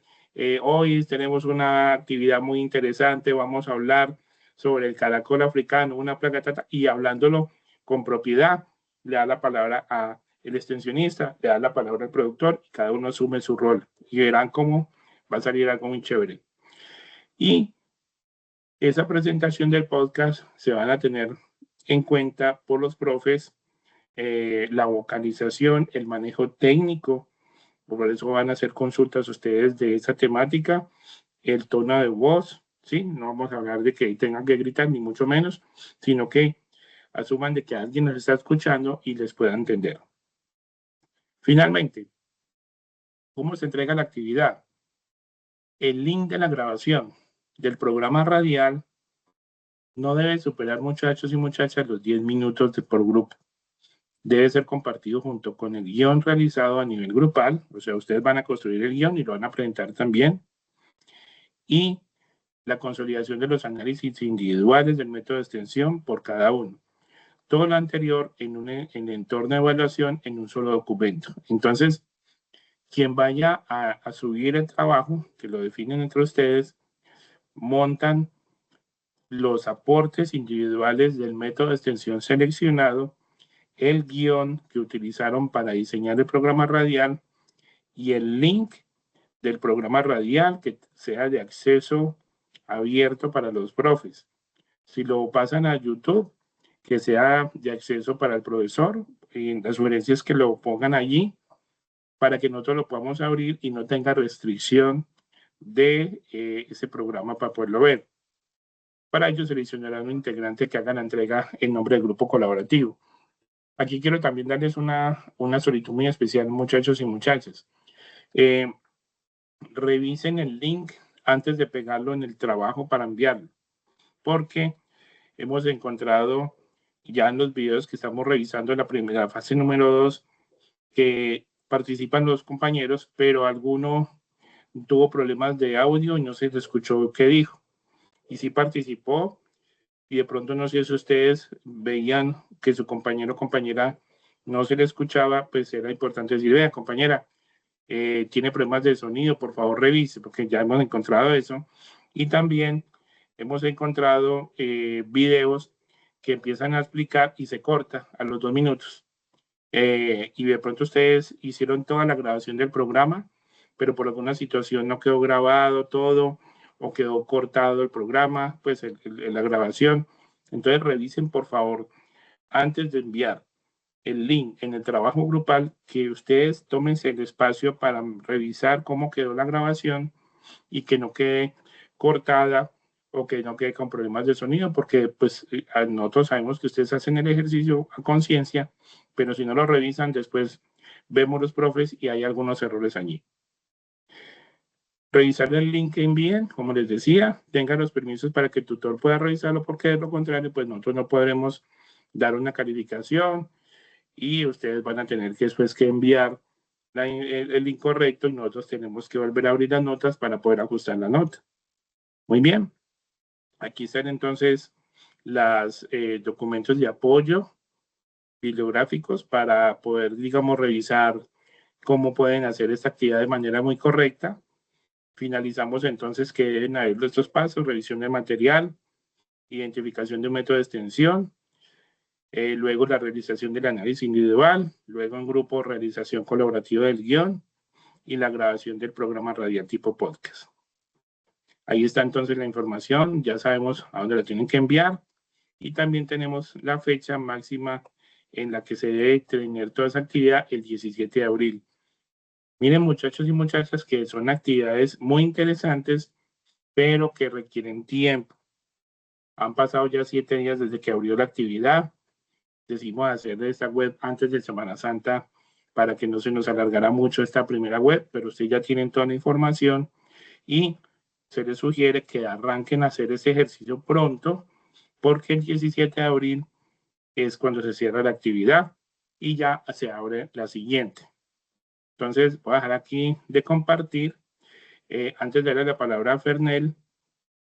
Hoy tenemos una actividad muy interesante, vamos a hablar sobre el caracol africano, una plaga, y hablándolo con propiedad, le da la palabra a el extensionista, le da la palabra al productor y cada uno asume su rol. Y verán cómo va a salir algo muy chévere. Y esa presentación del podcast se van a tener en cuenta por los profes, la vocalización, el manejo técnico, por eso van a hacer consultas ustedes de esa temática, el tono de voz, ¿sí? No vamos a hablar de que tengan que gritar, ni mucho menos, sino que asuman de que alguien nos está escuchando y les pueda entender. Finalmente, ¿cómo se entrega la actividad? El link de la grabación del programa radial no debe superar, muchachos y muchachas, los 10 minutos por grupo. Debe ser compartido junto con el guión realizado a nivel grupal, o sea, ustedes van a construir el guión y lo van a presentar también, y la consolidación de los análisis individuales del método de extensión por cada uno. Todo lo anterior en el entorno de evaluación en un solo documento. Entonces, quien vaya a subir el trabajo, que lo definen entre ustedes, montan los aportes individuales del método de extensión seleccionado, el guión que utilizaron para diseñar el programa radial y el link del programa radial que sea de acceso abierto para los profes. Si lo pasan a YouTube, que sea de acceso para el profesor, y la sugerencia es que lo pongan allí para que nosotros lo podamos abrir y no tenga restricción de ese programa para poderlo ver. Para ello seleccionarán un integrante que haga la entrega en nombre del grupo colaborativo. Aquí quiero también darles una solicitud muy especial, muchachos y muchachas. Revisen el link antes de pegarlo en el trabajo para enviarlo, porque hemos encontrado ya en los videos que estamos revisando en la primera fase número 2 que participan los compañeros, pero alguno tuvo problemas de audio y no se escuchó qué dijo. Y sí participó, y de pronto no sé si ustedes veían que su compañero o compañera no se le escuchaba, pues era importante decir, vea, compañera, tiene problemas de sonido, por favor revise, porque ya hemos encontrado eso. Y también hemos encontrado videos que empiezan a explicar y se corta a los 2 minutos. Y de pronto ustedes hicieron toda la grabación del programa, pero por alguna situación no quedó grabado todo o quedó cortado el programa, pues la grabación. Entonces revisen por favor antes de enviar el link en el trabajo grupal, que ustedes tómense el espacio para revisar cómo quedó la grabación y que no quede cortada o que no quede con problemas de sonido, porque pues nosotros sabemos que ustedes hacen el ejercicio a conciencia, pero si no lo revisan, después vemos los profes y hay algunos errores allí. Revisar el link que envíen, como les decía, tengan los permisos para que el tutor pueda revisarlo, porque de lo contrario, pues nosotros no podremos dar una calificación y ustedes van a tener que después que enviar el link correcto y nosotros tenemos que volver a abrir las notas para poder ajustar la nota. Muy bien. Aquí están entonces los documentos de apoyo bibliográficos para poder, digamos, revisar cómo pueden hacer esta actividad de manera muy correcta. Finalizamos entonces que deben haber estos pasos: revisión de material, identificación de un método de extensión, luego la realización del análisis individual, luego en grupo realización colaborativa del guión y la grabación del programa radial tipo podcast. Ahí está entonces la información, ya sabemos a dónde la tienen que enviar y también tenemos la fecha máxima en la que se debe tener toda esa actividad, el 17 de abril. Miren, muchachos y muchachas, que son actividades muy interesantes, pero que requieren tiempo. Han pasado ya 7 días desde que abrió la actividad. Decidimos hacer esta web antes de Semana Santa para que no se nos alargara mucho esta primera web, pero ustedes ya tienen toda la información y se les sugiere que arranquen a hacer ese ejercicio pronto, porque el 17 de abril es cuando se cierra la actividad y ya se abre la siguiente. Entonces voy a dejar aquí de compartir. Antes de darle la palabra a Fernel,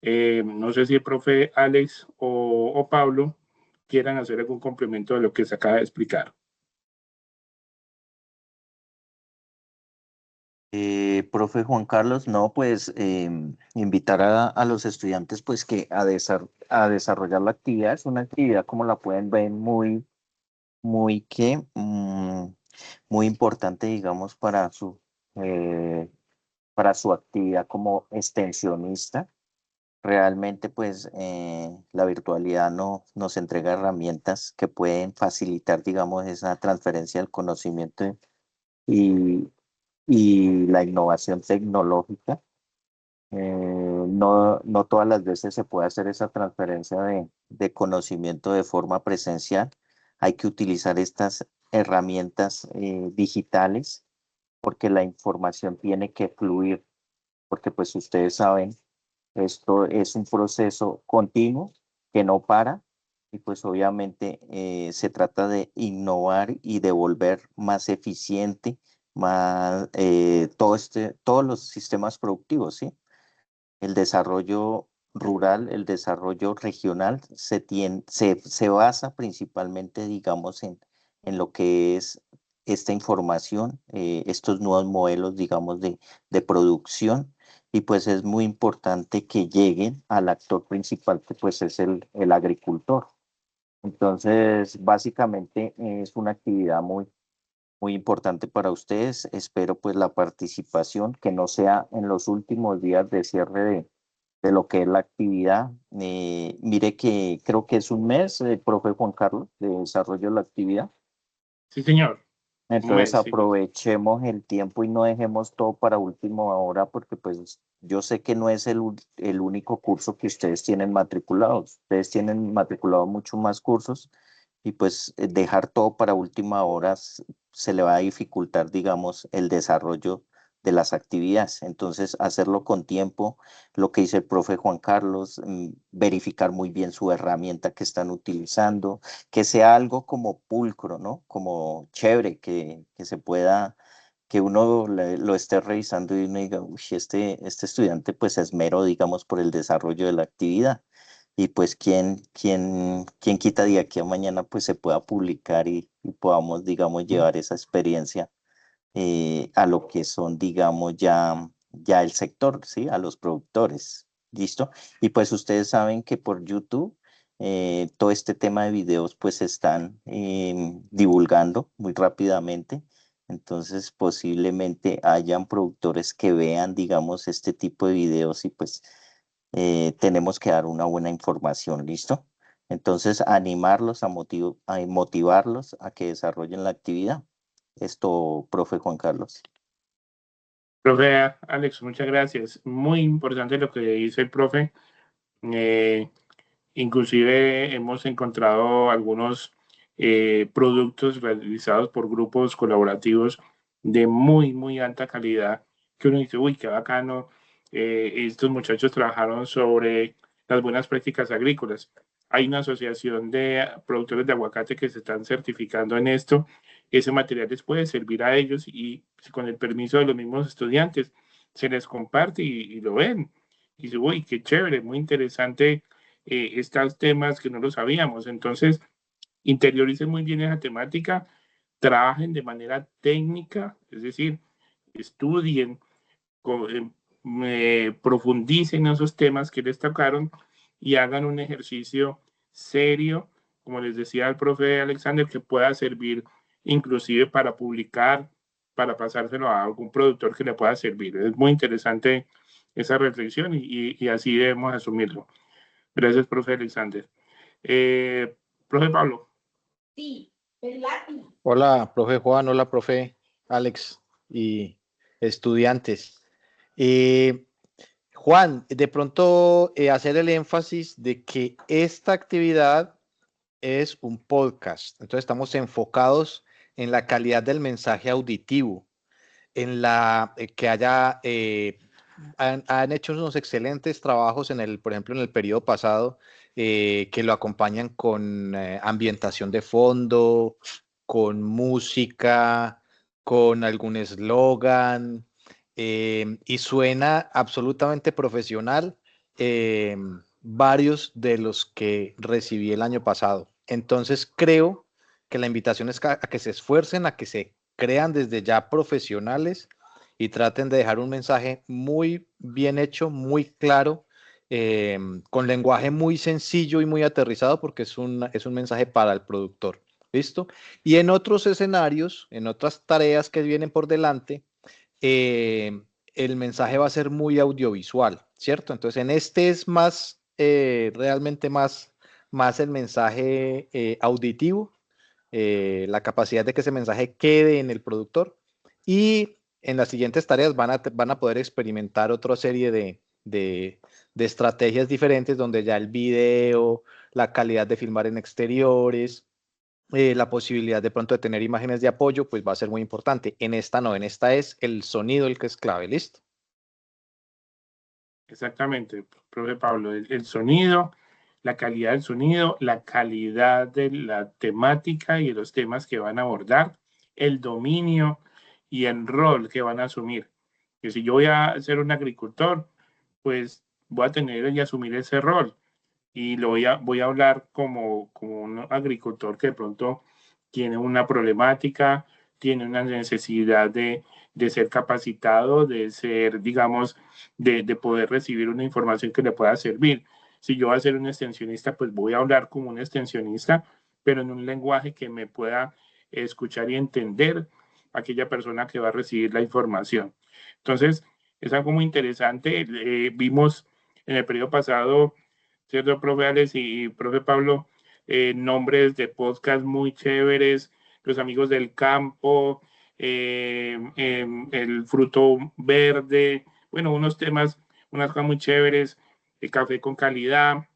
no sé si el profe Alex o Pablo quieran hacer algún complemento de lo que se acaba de explicar. Profe Juan Carlos, no, pues invitar a los estudiantes pues que a desarrollar la actividad. Es una actividad, como la pueden ver, muy muy importante, digamos, para su para su actividad como extensionista. Realmente, pues, la virtualidad nos entrega herramientas que pueden facilitar, digamos, esa transferencia del conocimiento y, y la innovación tecnológica. No todas las veces se puede hacer esa transferencia de conocimiento de forma presencial. Hay que utilizar estas herramientas digitales porque la información tiene que fluir, porque pues ustedes saben, esto es un proceso continuo que no para y pues obviamente se trata de innovar y de volver más eficiente más, todos los sistemas productivos, ¿sí? El desarrollo rural, el desarrollo regional se basa principalmente, digamos, en lo que es esta información, estos nuevos modelos, digamos, de producción, y pues es muy importante que lleguen al actor principal, que pues es el agricultor. Entonces, básicamente es una actividad muy importante para ustedes. Espero pues la participación, que no sea en los últimos días de cierre de lo que es la actividad. Mire que creo que es un mes, profe Juan Carlos, de desarrollo de la actividad. Sí, señor. Entonces Sí. aprovechemos el tiempo y no dejemos todo para última hora, porque pues yo sé que no es el único curso que ustedes tienen matriculados. Ustedes tienen matriculados muchos más cursos y pues dejar todo para última hora se le va a dificultar, digamos, el desarrollo de las actividades. Entonces, hacerlo con tiempo, lo que dice el profe Juan Carlos, verificar muy bien su herramienta que están utilizando, que sea algo como pulcro, ¿no? Como chévere, que se pueda, que uno lo esté revisando y uno diga, uy, este estudiante pues es mero, digamos, por el desarrollo de la actividad. Y pues quién quita de aquí a mañana pues se pueda publicar y podamos, digamos, llevar esa experiencia a lo que son, digamos, ya el sector, ¿sí? A los productores, ¿listo? Y pues ustedes saben que por YouTube todo este tema de videos pues se están divulgando muy rápidamente. Entonces posiblemente hayan productores que vean, digamos, este tipo de videos y pues tenemos que dar una buena información, ¿listo? Entonces animarlos a motivarlos a que desarrollen la actividad. Esto, profe Juan Carlos. Profe Alex, muchas gracias. Muy importante lo que dice el profe. Inclusive hemos encontrado algunos productos realizados por grupos colaborativos de muy alta calidad, que uno dice, uy, qué bacano, estos muchachos trabajaron sobre las buenas prácticas agrícolas. Hay una asociación de productores de aguacate que se están certificando en esto. Ese material les puede servir a ellos y con el permiso de los mismos estudiantes se les comparte y lo ven. Y dice, uy, qué chévere, muy interesante estos temas que no lo sabíamos. Entonces, interioricen muy bien esa temática, trabajen de manera técnica, es decir, estudien, profundicen en esos temas que les tocaron y hagan un ejercicio serio, como les decía el profe Alexander, que pueda servir inclusive para publicar, para pasárselo a algún productor que le pueda servir. Es muy interesante esa reflexión y así debemos asumirlo. Gracias, profe Alexander. Profe Pablo. Sí, ¿verdad? Hola, profe Juan, hola, profe Alex y estudiantes. Juan, de pronto hacer el énfasis de que esta actividad es un podcast, entonces estamos enfocados en la calidad del mensaje auditivo, en la que han hecho unos excelentes trabajos por ejemplo, en el periodo pasado, que lo acompañan con ambientación de fondo, con música, con algún eslogan, y suena absolutamente profesional, varios de los que recibí el año pasado. Entonces creo que la invitación es a que se esfuercen, a que se crean desde ya profesionales y traten de dejar un mensaje muy bien hecho, muy claro, con lenguaje muy sencillo y muy aterrizado, porque es un mensaje para el productor. ¿Listo? Y en otros escenarios, en otras tareas que vienen por delante, el mensaje va a ser muy audiovisual, ¿cierto? Entonces en este es más, realmente más el mensaje auditivo, la capacidad de que ese mensaje quede en el productor, y en las siguientes tareas van a poder experimentar otra serie de estrategias diferentes donde ya el video, la calidad de filmar en exteriores, la posibilidad de pronto de tener imágenes de apoyo, pues va a ser muy importante. En esta no, en esta es el sonido el que es clave, ¿listo? Exactamente, profe Pablo, el sonido, la calidad del sonido, la calidad de la temática y de los temas que van a abordar, el dominio y el rol que van a asumir. Que si yo voy a ser un agricultor, pues voy a tener y asumir ese rol y lo voy a hablar como un agricultor que de pronto tiene una problemática, tiene una necesidad de ser capacitado, de ser, digamos, de poder recibir una información que le pueda servir. Si yo voy a ser un extensionista, pues voy a hablar como un extensionista, pero en un lenguaje que me pueda escuchar y entender aquella persona que va a recibir la información. Entonces, es algo muy interesante. Vimos en el periodo pasado, ¿cierto, profe Alex y profe Pablo? Nombres de podcast muy chéveres, Los Amigos del Campo, El Fruto Verde, bueno, unos temas, unas cosas muy chéveres, Café con Calidad.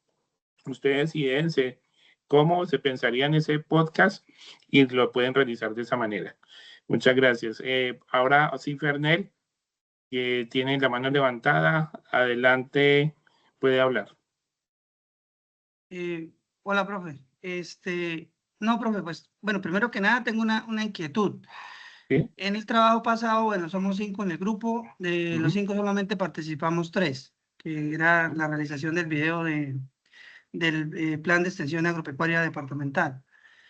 Ustedes decídense cómo se pensaría en ese podcast y lo pueden realizar de esa manera. Muchas gracias. Ahora sí, Fernel, que tiene la mano levantada, adelante, puede hablar. Hola, profe. No, profe, pues, bueno, primero que nada tengo una inquietud. ¿Sí? En el trabajo pasado, bueno, somos 5 en el grupo, de los 5 solamente participamos 3, que era la realización del video del plan de extensión agropecuaria departamental.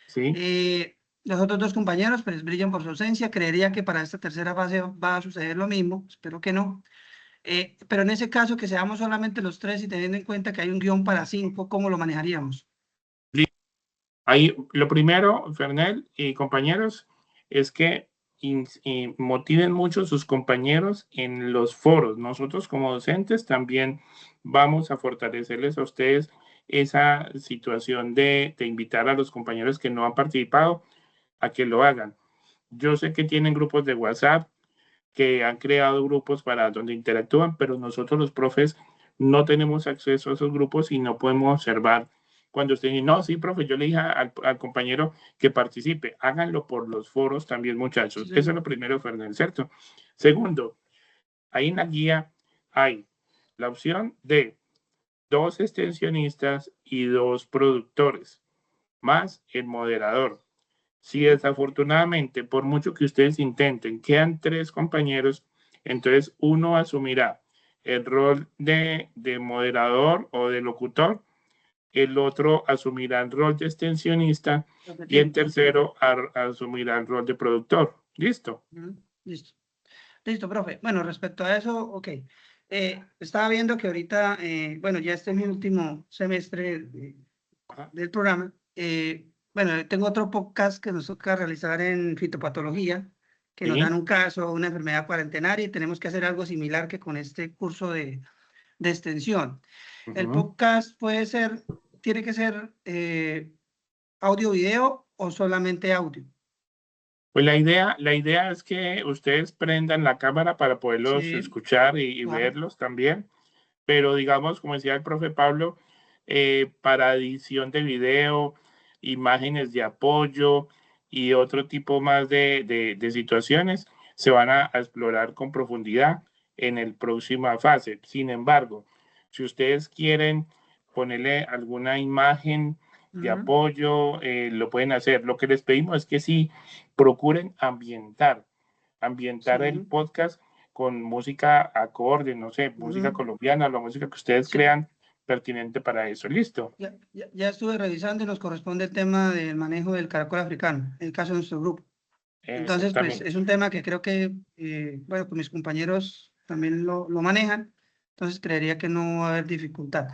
Sí. Los otros 2 compañeros, pues, brillan por su ausencia. Creería que para esta tercera fase va a suceder lo mismo, espero que no. Pero en ese caso, que seamos solamente los 3 y teniendo en cuenta que hay un guión para 5, ¿cómo lo manejaríamos? Ahí, lo primero, Fernel y compañeros, es que motiven mucho a sus compañeros en los foros. Nosotros como docentes también vamos a fortalecerles a ustedes esa situación de invitar a los compañeros que no han participado a que lo hagan. Yo sé que tienen grupos de WhatsApp, que han creado grupos para donde interactúan, pero nosotros los profes no tenemos acceso a esos grupos y no podemos observar cuando usted dice, no, sí, profe, yo le dije al compañero que participe. Háganlo por los foros también, muchachos. Sí, Eso es lo primero, Fernando, ¿cierto? Segundo, ahí en la guía hay la opción de 2 extensionistas y 2 productores, más el moderador. Si desafortunadamente, por mucho que ustedes intenten, quedan 3 compañeros, entonces uno asumirá el rol de moderador o de locutor, el otro asumirá el rol de extensionista y el tercero asumirá el rol de productor. ¿Listo? Listo. Listo, profe. Bueno, respecto a eso, ok. Estaba viendo que ahorita, bueno, ya este es mi último semestre del programa. Bueno, tengo otro podcast que nos toca realizar en fitopatología, que nos dan un caso, una enfermedad cuarentenaria, y tenemos que hacer algo similar que con este curso de extensión. El podcast tiene que ser audio-video o solamente audio. Pues la idea es que ustedes prendan la cámara para poderlos escuchar y verlos también, pero digamos, como decía el profe Pablo, para edición de video, imágenes de apoyo y otro tipo más de situaciones, se van a explorar con profundidad en el próxima fase. Sin embargo, si ustedes quieren ponerle alguna imagen de apoyo, lo pueden hacer. Lo que les pedimos es que sí procuren ambientar el podcast con música acorde, no sé, música colombiana, la música que ustedes crean pertinente para eso. ¿Listo? Ya estuve revisando y nos corresponde el tema del manejo del caracol africano, en el caso de nuestro grupo. Entonces, pues es un tema que creo que, bueno, pues mis compañeros también lo manejan, entonces creería que no va a haber dificultad.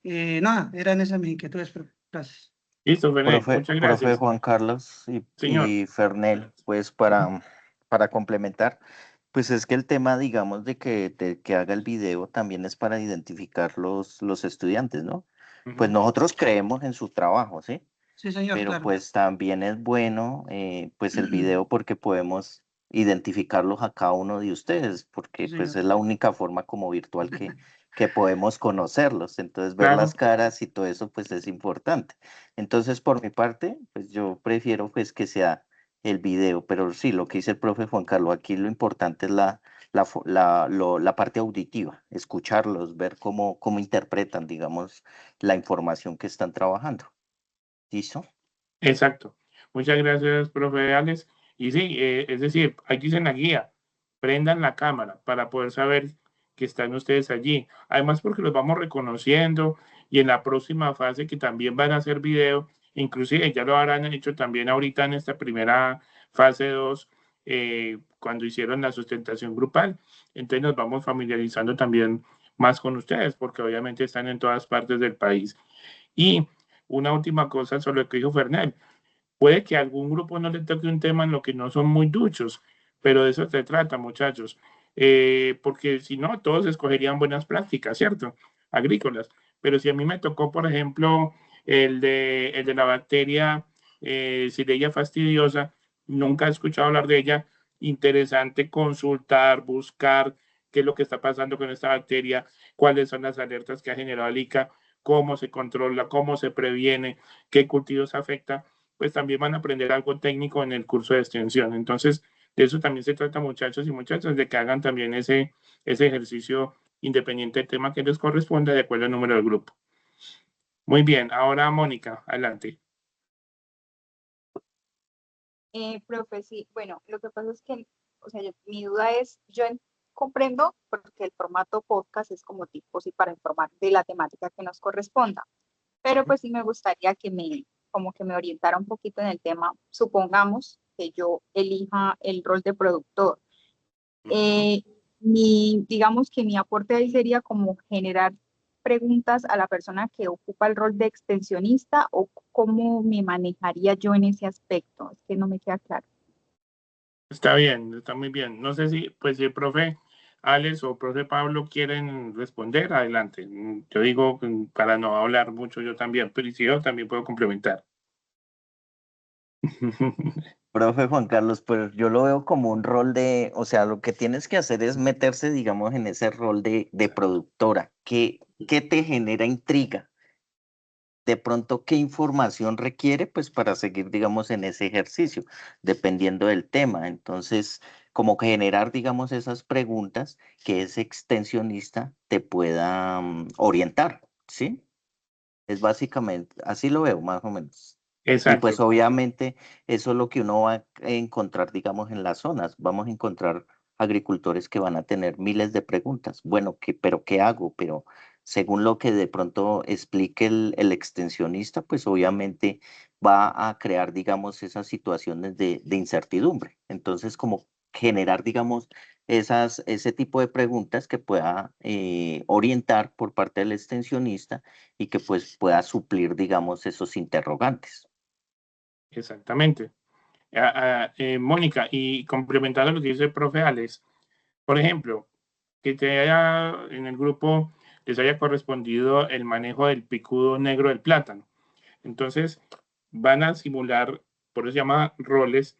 Nada, eran esas mis inquietudes, pero gracias. Listo, Fernel, muchas gracias. Profe Juan Carlos y Fernel, pues para complementar, Pues es que el tema, digamos, de que haga el video también es para identificar los estudiantes, ¿no? Pues Ujú. nosotros creemos en su trabajo, ¿sí? Sí, señor, Pero claro. pues también es bueno pues el video porque podemos identificarlos a cada uno de ustedes, Sí, porque pues señor. es la única forma como virtual que podemos conocerlos. Entonces ver Claro, las caras y todo eso pues es importante. Entonces por mi parte pues yo prefiero pues que sea el video, pero sí, lo que dice el profe Juan Carlos, aquí lo importante es la parte auditiva, escucharlos, ver cómo interpretan, digamos, la información que están trabajando. ¿Listo? exacto. Muchas gracias, profe Alex. Y sí, es decir, ahí dice en la guía, prendan la cámara para poder saber que están ustedes allí. Además, porque los vamos reconociendo y en la próxima fase que también van a hacer video, inclusive ya lo habrán hecho también ahorita en esta primera fase 2, cuando hicieron la sustentación grupal. Entonces nos vamos familiarizando también más con ustedes, porque obviamente están en todas partes del país. Y una última cosa sobre lo que dijo Fernel. Puede que a algún grupo no le toque un tema en lo que no son muy duchos, pero de eso se trata, muchachos. Porque si no, todos escogerían buenas prácticas, ¿cierto? Agrícolas. Pero si a mí me tocó, por ejemplo, el de la bacteria Xylella fastidiosa, nunca he escuchado hablar de ella. Interesante consultar, buscar qué es lo que está pasando con esta bacteria, cuáles son las alertas que ha generado el ICA, cómo se controla, cómo se previene, qué cultivos afecta, pues también van a aprender algo técnico en el curso de extensión. Entonces, de eso también se trata, muchachos y muchachas, de que hagan también ese ejercicio independiente del tema que les corresponda de acuerdo al número del grupo. Muy bien, ahora Mónica, adelante. Profe, sí, bueno, lo que pasa es que, o sea, mi duda es, comprendo porque el formato podcast es como tipo, sí, para informar de la temática que nos corresponda, pero pues sí me gustaría como que me orientara un poquito en el tema. Supongamos que yo elija el rol de productor. Eh, digamos que mi aporte ahí sería como generar preguntas a la persona que ocupa el rol de extensionista o cómo me manejaría yo en ese aspecto. Es que no me queda claro. Está bien, está muy bien. No sé si, pues, si el profe Alex o profe Pablo quieren responder, adelante. Yo digo, para no hablar mucho yo también, pero si yo también puedo complementar. Profe Juan Carlos, pues yo lo veo como un rol de, o sea, lo que tienes que hacer es meterse, digamos, en ese rol de productora. ¿Qué te genera intriga? De pronto, ¿qué información requiere? Pues para seguir, digamos, en ese ejercicio, dependiendo del tema. Entonces, como que generar, digamos, esas preguntas que ese extensionista te pueda orientar, ¿sí? Es básicamente, así lo veo, más o menos. Y pues Exacto. obviamente eso es lo que uno va a encontrar, digamos, en las zonas. Vamos a encontrar agricultores que van a tener miles de preguntas. Bueno, pero ¿qué hago? Pero según lo que de pronto explique el extensionista, pues obviamente va a crear, digamos, esas situaciones de incertidumbre. Entonces, como generar, digamos, ese tipo de preguntas que pueda orientar por parte del extensionista y que pues pueda suplir, digamos, esos interrogantes. Exactamente. Mónica, y complementando lo que dice el profe Alex, por ejemplo, que te haya en el grupo les haya correspondido el manejo del picudo negro del plátano. Entonces, van a simular, por eso se llama roles,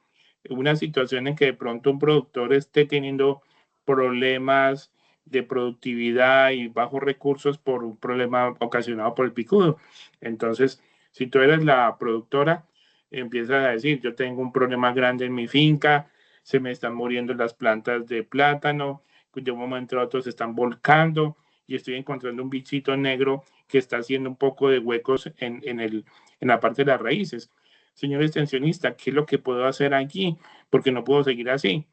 una situación en que de pronto un productor esté teniendo problemas de productividad y bajos recursos por un problema ocasionado por el picudo. Entonces, si tú eres la productora, empiezas a decir, yo tengo un problema grande en mi finca, se me están muriendo las plantas de plátano, de un momento a otro se están volcando y estoy encontrando un bichito negro que está haciendo un poco de huecos en la parte de las raíces. Señor extensionista, ¿qué es lo que puedo hacer aquí? Porque no puedo seguir así.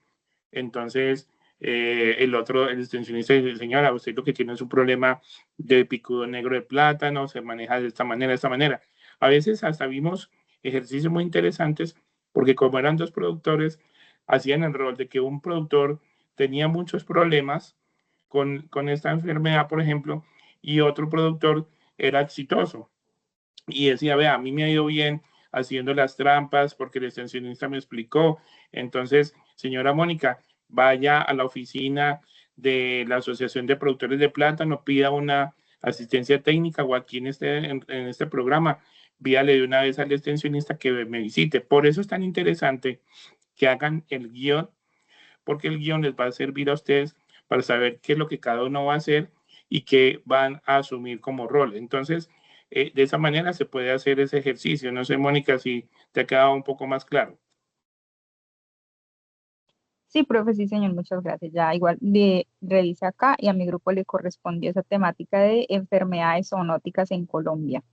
Entonces, el extensionista dice, señora, usted lo que tiene es un problema de picudo negro de plátano, se maneja de esta manera, de esta manera. A veces hasta vimos ejercicios muy interesantes porque como eran dos productores, hacían el rol de que un productor tenía muchos problemas con esta enfermedad, por ejemplo, y otro productor era exitoso y decía, vea, a mí me ha ido bien haciendo las trampas porque el extensionista me explicó. Entonces, señora Mónica, vaya a la oficina de la Asociación de Productores de Plátano, pida una asistencia técnica o aquí en este programa, pídale de una vez al extensionista que me visite. Por eso es tan interesante que hagan el guión, porque el guión les va a servir a ustedes para saber qué es lo que cada uno va a hacer y qué van a asumir como rol. Entonces, de esa manera se puede hacer ese ejercicio. No sé, Mónica, si te ha quedado un poco más claro. Sí, profe, sí, señor, muchas gracias. Ya igual revisé acá y a mi grupo le correspondió esa temática de enfermedades zoonóticas en Colombia.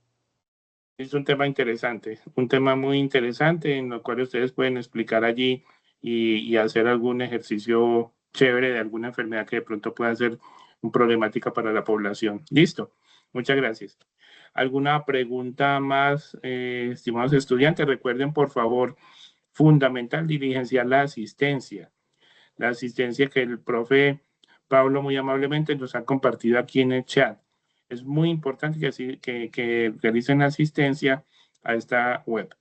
Es un tema interesante, un tema muy interesante en lo cual ustedes pueden explicar allí y hacer algún ejercicio chévere de alguna enfermedad que de pronto pueda ser una problemática para la población. Listo, muchas gracias. ¿Alguna pregunta más, estimados estudiantes? Recuerden, por favor, fundamental diligenciar la asistencia que el profe Pablo muy amablemente nos ha compartido aquí en el chat. Es muy importante que realicen asistencia a esta web.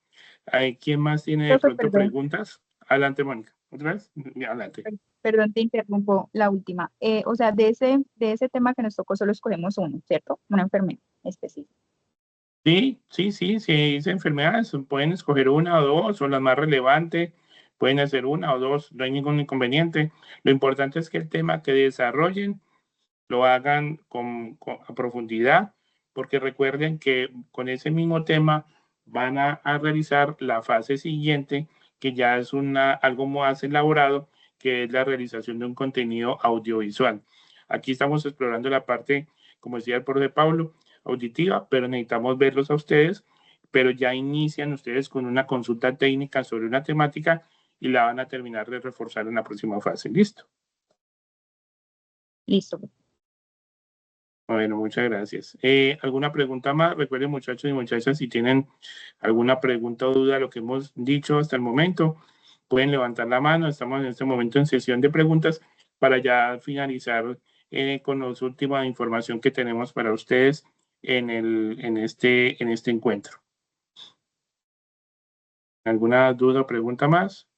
¿Quién más tiene de Profe, pronto perdón, preguntas? Adelante, Mónica. ¿Otra vez? Adelante. perdón, te interrumpo la última. O sea, de ese tema que nos tocó solo escogemos uno, ¿cierto? Una enfermedad específica. Sí, si hay enfermedades, pueden escoger una o dos, o las más relevantes, pueden hacer una o dos, no hay ningún inconveniente. Lo importante es que el tema que desarrollen lo hagan a profundidad, porque recuerden que con ese mismo tema van a realizar la fase siguiente, que ya es algo más elaborado, que es la realización de un contenido audiovisual. Aquí estamos explorando la parte, como decía el profe Pablo, auditiva, pero necesitamos verlos a ustedes, pero ya inician ustedes con una consulta técnica sobre una temática y la van a terminar de reforzar en la próxima fase. ¿Listo? Listo. Bueno, muchas gracias. ¿Alguna pregunta más? Recuerden, muchachos y muchachas, si tienen alguna pregunta o duda de lo que hemos dicho hasta el momento, pueden levantar la mano. Estamos en este momento en sesión de preguntas para ya finalizar con la última información que tenemos para ustedes en este encuentro. ¿Alguna duda o pregunta más?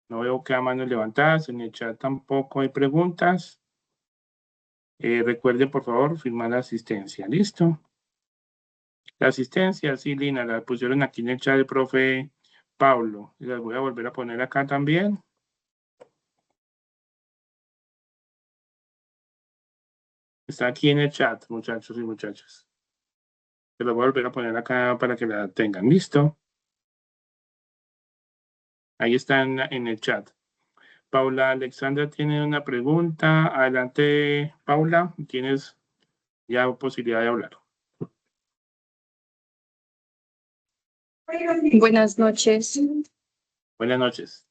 No veo que a manos levantadas. En el chat tampoco hay preguntas. Recuerden, por favor, firmar la asistencia. ¿Listo? La asistencia, sí, Lina, la pusieron aquí en el chat del profe Pablo. Y las voy a volver a poner acá también. Está aquí en el chat, muchachos y muchachas. Se lo voy a volver a poner acá para que la tengan. ¿Listo? Ahí está en el chat. Paula Alexandra tiene una pregunta. Adelante, Paula. Tienes ya posibilidad de hablar. Buenas noches. Buenas noches.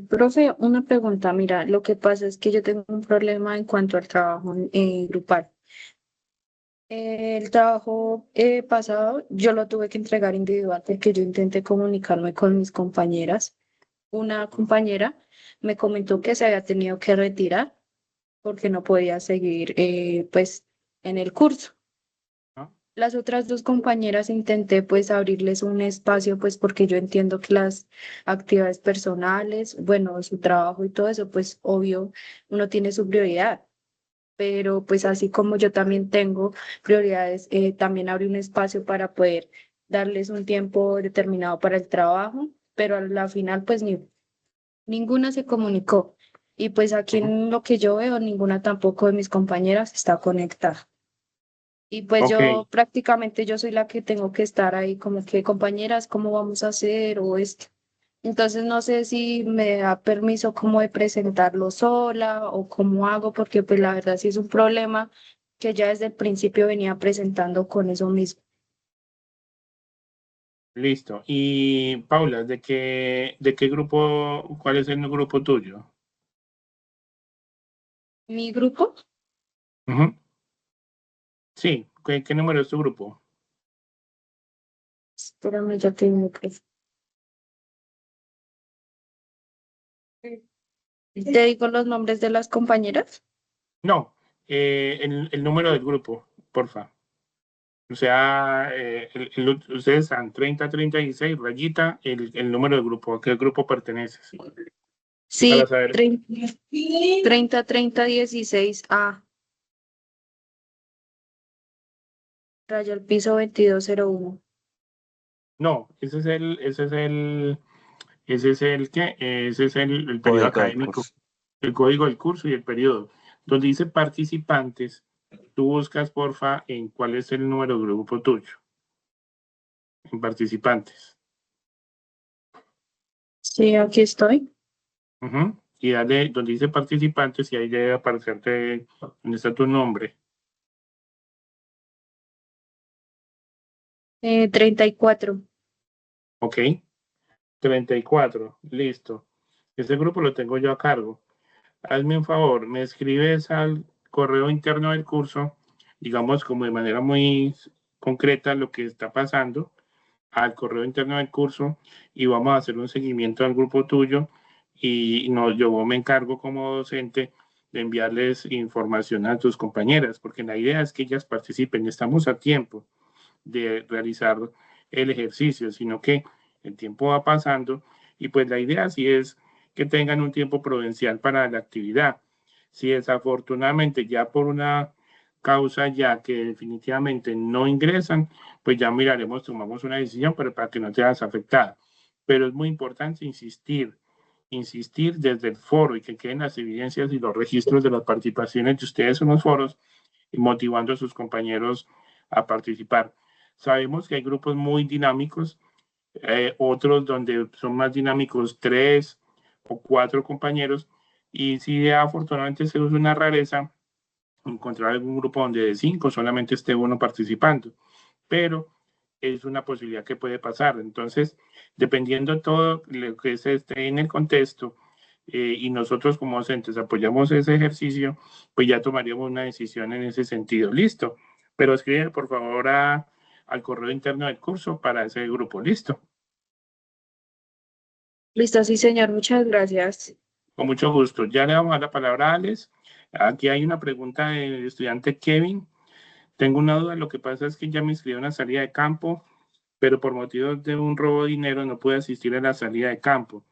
Profe, una pregunta. Mira, lo que pasa es que yo tengo un problema en cuanto al trabajo grupal. El trabajo pasado yo lo tuve que entregar individual porque yo intenté comunicarme con mis compañeras. Una compañera me comentó que se había tenido que retirar porque no podía seguir pues en el curso. Las otras dos compañeras intenté pues abrirles un espacio pues porque yo entiendo que las actividades personales, bueno, su trabajo y todo eso, pues obvio uno tiene su prioridad, pero pues así como yo también tengo prioridades, también abrí un espacio para poder darles un tiempo determinado para el trabajo, pero a la final pues ninguna se comunicó y pues aquí en lo que yo veo ninguna tampoco de mis compañeras está conectada. Y pues yo prácticamente yo soy la que tengo que estar ahí como que compañeras, ¿cómo vamos a hacer? O esto. Entonces no sé si me da permiso como de presentarlo sola o cómo hago, porque pues la verdad sí es un problema que ya desde el principio venía presentando con eso mismo. Listo. Y Paula, ¿de qué grupo, cuál es el grupo tuyo? ¿Mi grupo? Sí, ¿qué número es tu grupo? Espérame, ya tengo que... ¿Te digo los nombres de las compañeras? No, el número del grupo, porfa. O sea, ustedes están 3036, rayita, el número del grupo, ¿a qué grupo perteneces? Sí, Para saber. 30-30-16A. Raya al piso 2201. No, ese es el periodo académico, el código del curso y el periodo. Donde dice participantes, tú buscas, porfa, en cuál es el número de grupo tuyo. En participantes. Sí, aquí estoy. Y dale donde dice participantes y ahí debe aparecerte donde está tu nombre. 34. Ok. 34. Listo. Ese grupo lo tengo yo a cargo. Hazme un favor, me escribes al correo interno del curso, digamos como de manera muy concreta lo que está pasando, al correo interno del curso y vamos a hacer un seguimiento al grupo tuyo y yo me encargo como docente de enviarles información a tus compañeras, porque la idea es que ellas participen. Estamos a tiempo de realizar el ejercicio, sino que el tiempo va pasando y pues la idea sí es que tengan un tiempo prudencial para la actividad. Si desafortunadamente ya por una causa ya que definitivamente no ingresan, pues ya miraremos, tomamos una decisión para que no te veas afectada. Pero es muy importante insistir desde el foro y que queden las evidencias y los registros de las participaciones de ustedes en los foros y motivando a sus compañeros a participar. Sabemos que hay grupos muy dinámicos, otros donde son más dinámicos 3 o 4 compañeros, y si afortunadamente se usa una rareza, encontrar algún grupo donde de 5 solamente esté uno participando, pero es una posibilidad que puede pasar. Entonces, dependiendo de todo lo que se esté en el contexto, y nosotros como docentes apoyamos ese ejercicio, pues ya tomaríamos una decisión en ese sentido. Listo. Pero escribe por favor al correo interno del curso para ese grupo. Listo. Listo, sí, señor. Muchas gracias. Con mucho gusto. Ya le vamos a dar la palabra a Alex. Aquí hay una pregunta del estudiante Kevin. Tengo una duda. Lo que pasa es que ya me inscribí en la salida de campo, pero por motivos de un robo de dinero no pude asistir a la salida de campo.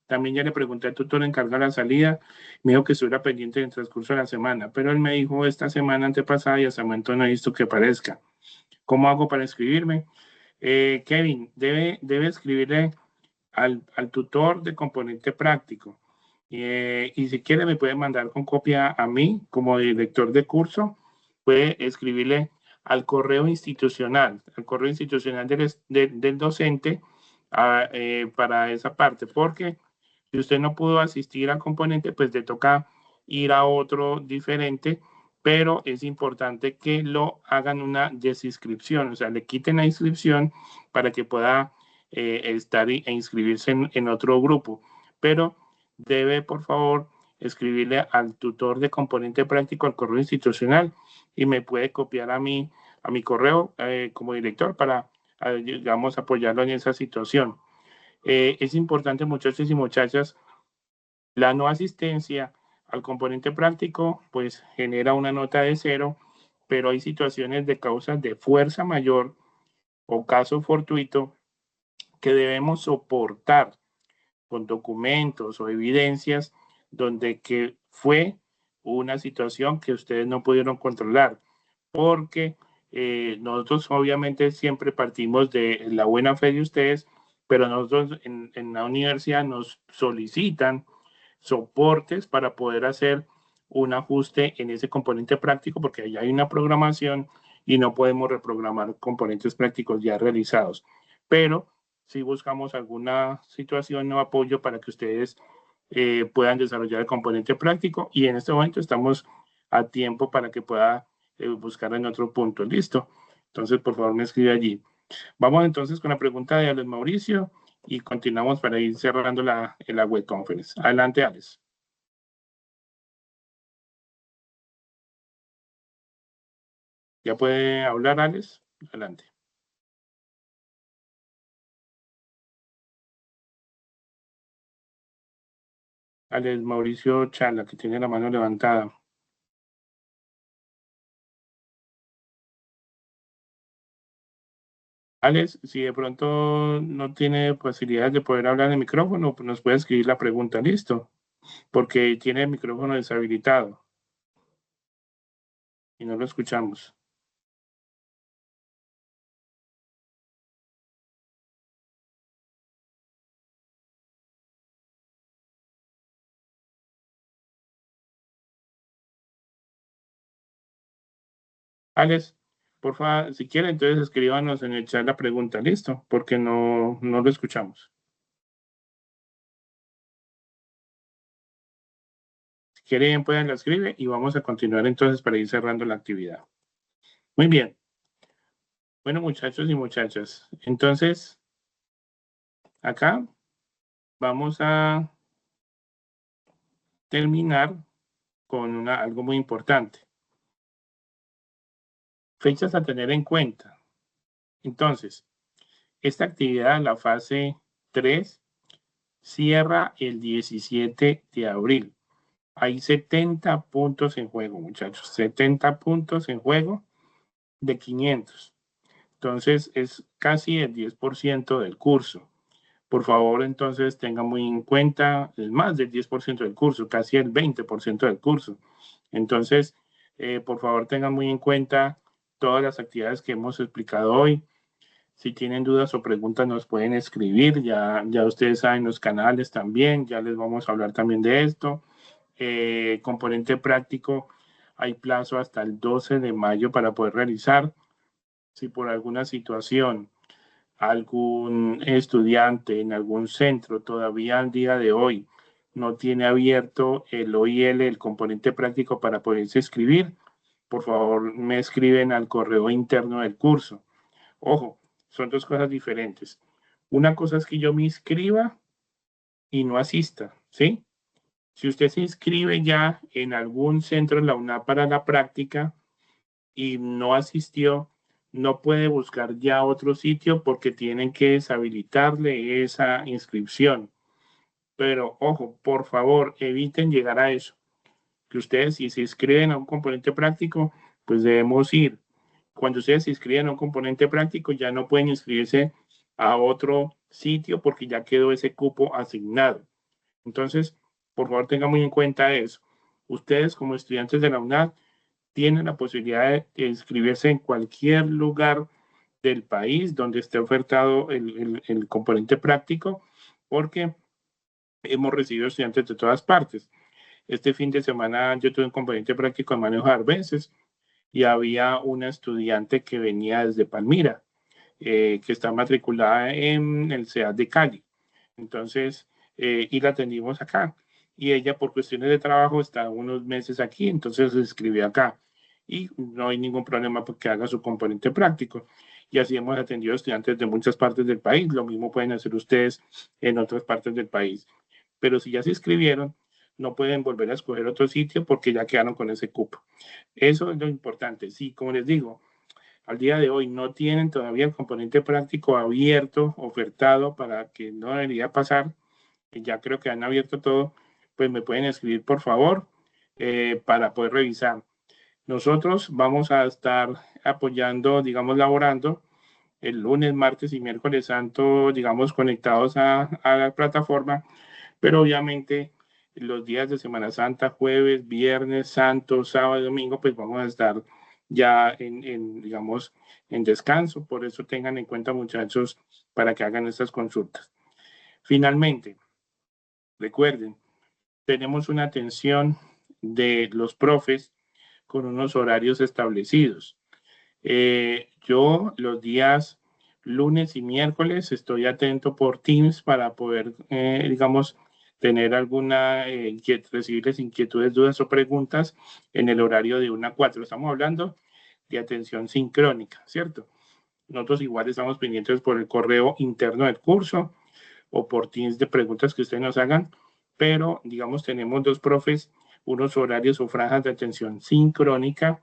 También ya le pregunté al tutor encargado de la salida, me dijo que estuviera pendiente en el transcurso de la semana, pero él me dijo esta semana antepasada y hasta el momento no he visto que aparezca. ¿Cómo hago para inscribirme? Kevin, debe escribirle al tutor de componente práctico. Y si quiere me puede mandar con copia a mí como director de curso, puede escribirle al correo institucional del docente para esa parte, porque si usted no pudo asistir al componente, pues le toca ir a otro diferente, pero es importante que lo hagan una desinscripción, o sea, le quiten la inscripción para que pueda estar e inscribirse en otro grupo. Pero debe, por favor, escribirle al tutor de componente práctico al correo institucional y me puede copiar a mi correo como director para, digamos, apoyarlo en esa situación. Es importante, muchachos y muchachas, la no asistencia al componente práctico, pues genera una nota de 0, pero hay situaciones de causas de fuerza mayor o caso fortuito que debemos soportar con documentos o evidencias donde que fue una situación que ustedes no pudieron controlar, porque nosotros obviamente siempre partimos de la buena fe de ustedes, pero nosotros en la universidad nos solicitan soportes para poder hacer un ajuste en ese componente práctico, porque ahí hay una programación y no podemos reprogramar componentes prácticos ya realizados. Pero si buscamos alguna situación o apoyo para que ustedes puedan desarrollar el componente práctico, y en este momento estamos a tiempo para que pueda buscar en otro punto. Listo. Entonces, por favor, me escribe allí. Vamos entonces con la pregunta de Alex Mauricio y continuamos para ir cerrando la web conference. Adelante, Alex. ¿Ya puede hablar, Alex? Adelante. Alex Mauricio Chala, que tiene la mano levantada. Alex, si de pronto no tiene posibilidad de poder hablar en el micrófono, pues nos puede escribir la pregunta. Listo. porque tiene el micrófono deshabilitado y no lo escuchamos. Alex, por favor, si quiere, entonces escríbanos en el chat la pregunta, ¿listo? Porque no lo escuchamos. Si quieren, pueden la escribir y vamos a continuar entonces para ir cerrando la actividad. Muy bien. Bueno, muchachos y muchachas, entonces, acá vamos a terminar con algo muy importante. Fechas a tener en cuenta. Entonces, esta actividad, la fase 3, cierra el 17 de abril. Hay 70 puntos en juego, muchachos. 70 puntos en juego de 500. Entonces, es casi el 10% del curso. Por favor, entonces, tengan muy en cuenta, es más del 10% del curso, casi el 20% del curso. Entonces, por favor, tengan muy en cuenta todas las actividades que hemos explicado hoy. Si tienen dudas o preguntas, nos pueden escribir. Ya ustedes saben los canales también. Ya les vamos a hablar también de esto. Componente práctico, hay plazo hasta el 12 de mayo para poder realizar. Si por alguna situación algún estudiante en algún centro todavía al día de hoy no tiene abierto el OIL, el componente práctico para poderse inscribir, por favor me escriben al correo interno del curso. Ojo, son dos cosas diferentes. Una cosa es que yo me inscriba y no asista, ¿sí? Si usted se inscribe ya en algún centro en la UNAP para la práctica y no asistió, no puede buscar ya otro sitio porque tienen que deshabilitarle esa inscripción. Pero ojo, por favor, eviten llegar a eso. Que ustedes si se inscriben a un componente práctico, pues debemos ir. Cuando ustedes se inscriben a un componente práctico, ya no pueden inscribirse a otro sitio porque ya quedó ese cupo asignado. Entonces, por favor, tengan muy en cuenta eso. Ustedes como estudiantes de la UNAD tienen la posibilidad de inscribirse en cualquier lugar del país donde esté ofertado el componente práctico, porque hemos recibido estudiantes de todas partes. Este fin de semana yo tuve un componente práctico en manejo de arbences y había una estudiante que venía desde Palmira, que está matriculada en el CEAD de Cali. Entonces, y la atendimos acá. Y ella, por cuestiones de trabajo, está unos meses aquí, entonces se inscribió acá. Y no hay ningún problema porque haga su componente práctico. Y así hemos atendido estudiantes de muchas partes del país. Lo mismo pueden hacer ustedes en otras partes del país. Pero si ya se inscribieron, no pueden volver a escoger otro sitio porque ya quedaron con ese cupo. Eso es lo importante. Sí, como les digo, al día de hoy no tienen todavía el componente práctico abierto, ofertado, para que no debería pasar, ya creo que han abierto todo, pues me pueden escribir por favor para poder revisar. Nosotros vamos a estar apoyando, digamos, laborando el lunes, martes y miércoles santo, digamos, conectados a la plataforma, pero obviamente los días de Semana Santa, jueves, viernes, santo, sábado y domingo, pues vamos a estar ya digamos, en descanso. Por eso tengan en cuenta, muchachos, para que hagan estas consultas. Finalmente, recuerden, tenemos una atención de los profes con unos horarios establecidos. Yo los días lunes y miércoles estoy atento por Teams para poder, digamos, tener alguna, recibirles inquietudes, dudas o preguntas en el horario de 1 a 4. Estamos hablando de atención sincrónica, ¿cierto? Nosotros igual estamos pendientes por el correo interno del curso o por Teams de preguntas que ustedes nos hagan, pero digamos tenemos dos profes, unos horarios o franjas de atención sincrónica,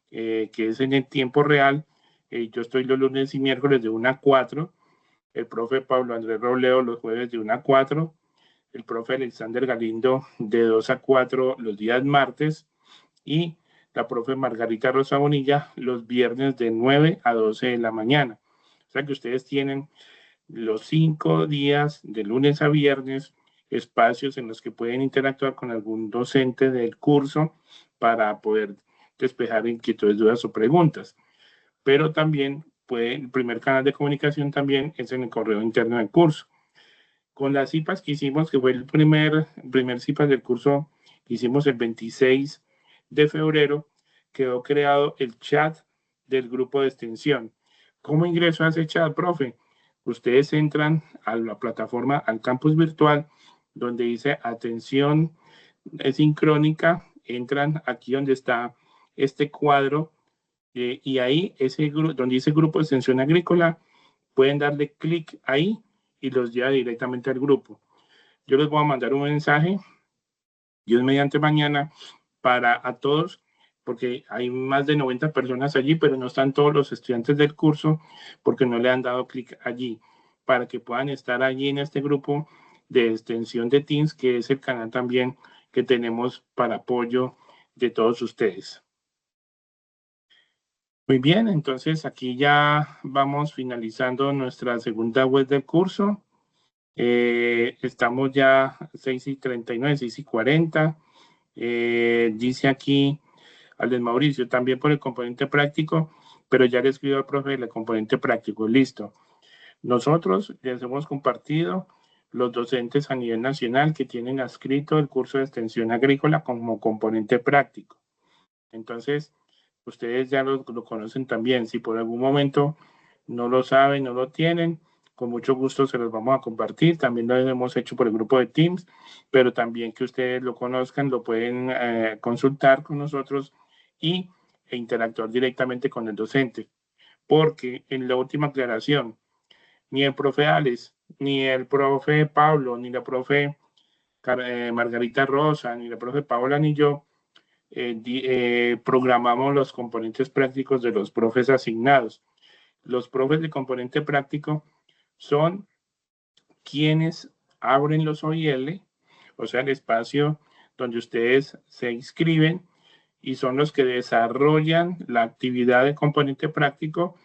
que es en el tiempo real. Yo estoy los lunes y miércoles de 1 a 4, el profe Pablo Andrés Robledo los jueves de 1 a 4, el profe Alexander Galindo de 2 a 4 los días martes y la profe Margarita Rosa Bonilla los viernes de 9 a 12 de la mañana. O sea que ustedes tienen los 5 días de lunes a viernes espacios en los que pueden interactuar con algún docente del curso para poder despejar inquietudes, dudas o preguntas. Pero también el primer canal de comunicación también es en el correo interno del curso. Con las CIPAs que hicimos, que fue el primer CIPAs del curso que hicimos el 26 de febrero, quedó creado el chat del grupo de extensión. ¿Cómo ingreso a ese chat, profe? Ustedes entran a la plataforma, al campus virtual, donde dice atención sincrónica, entran aquí donde está este cuadro y ahí donde dice grupo de extensión agrícola, pueden darle clic ahí y los lleva directamente al grupo. Yo les voy a mandar un mensaje, Dios mediante mañana, para a todos, porque hay más de 90 personas allí, pero no están todos los estudiantes del curso porque no le han dado clic allí, para que puedan estar allí en este grupo de extensión de Teams, que es el canal también que tenemos para apoyo de todos ustedes. Muy bien, entonces aquí ya vamos finalizando nuestra segunda web del curso. Estamos ya 6:39, 6:40. Dice aquí Alden Mauricio, también por el componente práctico, pero ya le escribo al profe el componente práctico. Listo. Nosotros les hemos compartido los docentes a nivel nacional que tienen adscrito el curso de extensión agrícola como componente práctico. Entonces, ustedes ya lo conocen también. Si por algún momento no lo saben, no lo tienen, con mucho gusto se los vamos a compartir. También lo hemos hecho por el grupo de Teams, pero también que ustedes lo conozcan, lo pueden consultar con nosotros e interactuar directamente con el docente. Porque en la última aclaración, ni el profe Alex, ni el profe Pablo, ni la profe Margarita Rosa, ni la profe Paola, ni yo, programamos los componentes prácticos de los profes asignados. Los profes de componente práctico son quienes abren los OIL, o sea, el espacio donde ustedes se inscriben, y son los que desarrollan la actividad de componente práctico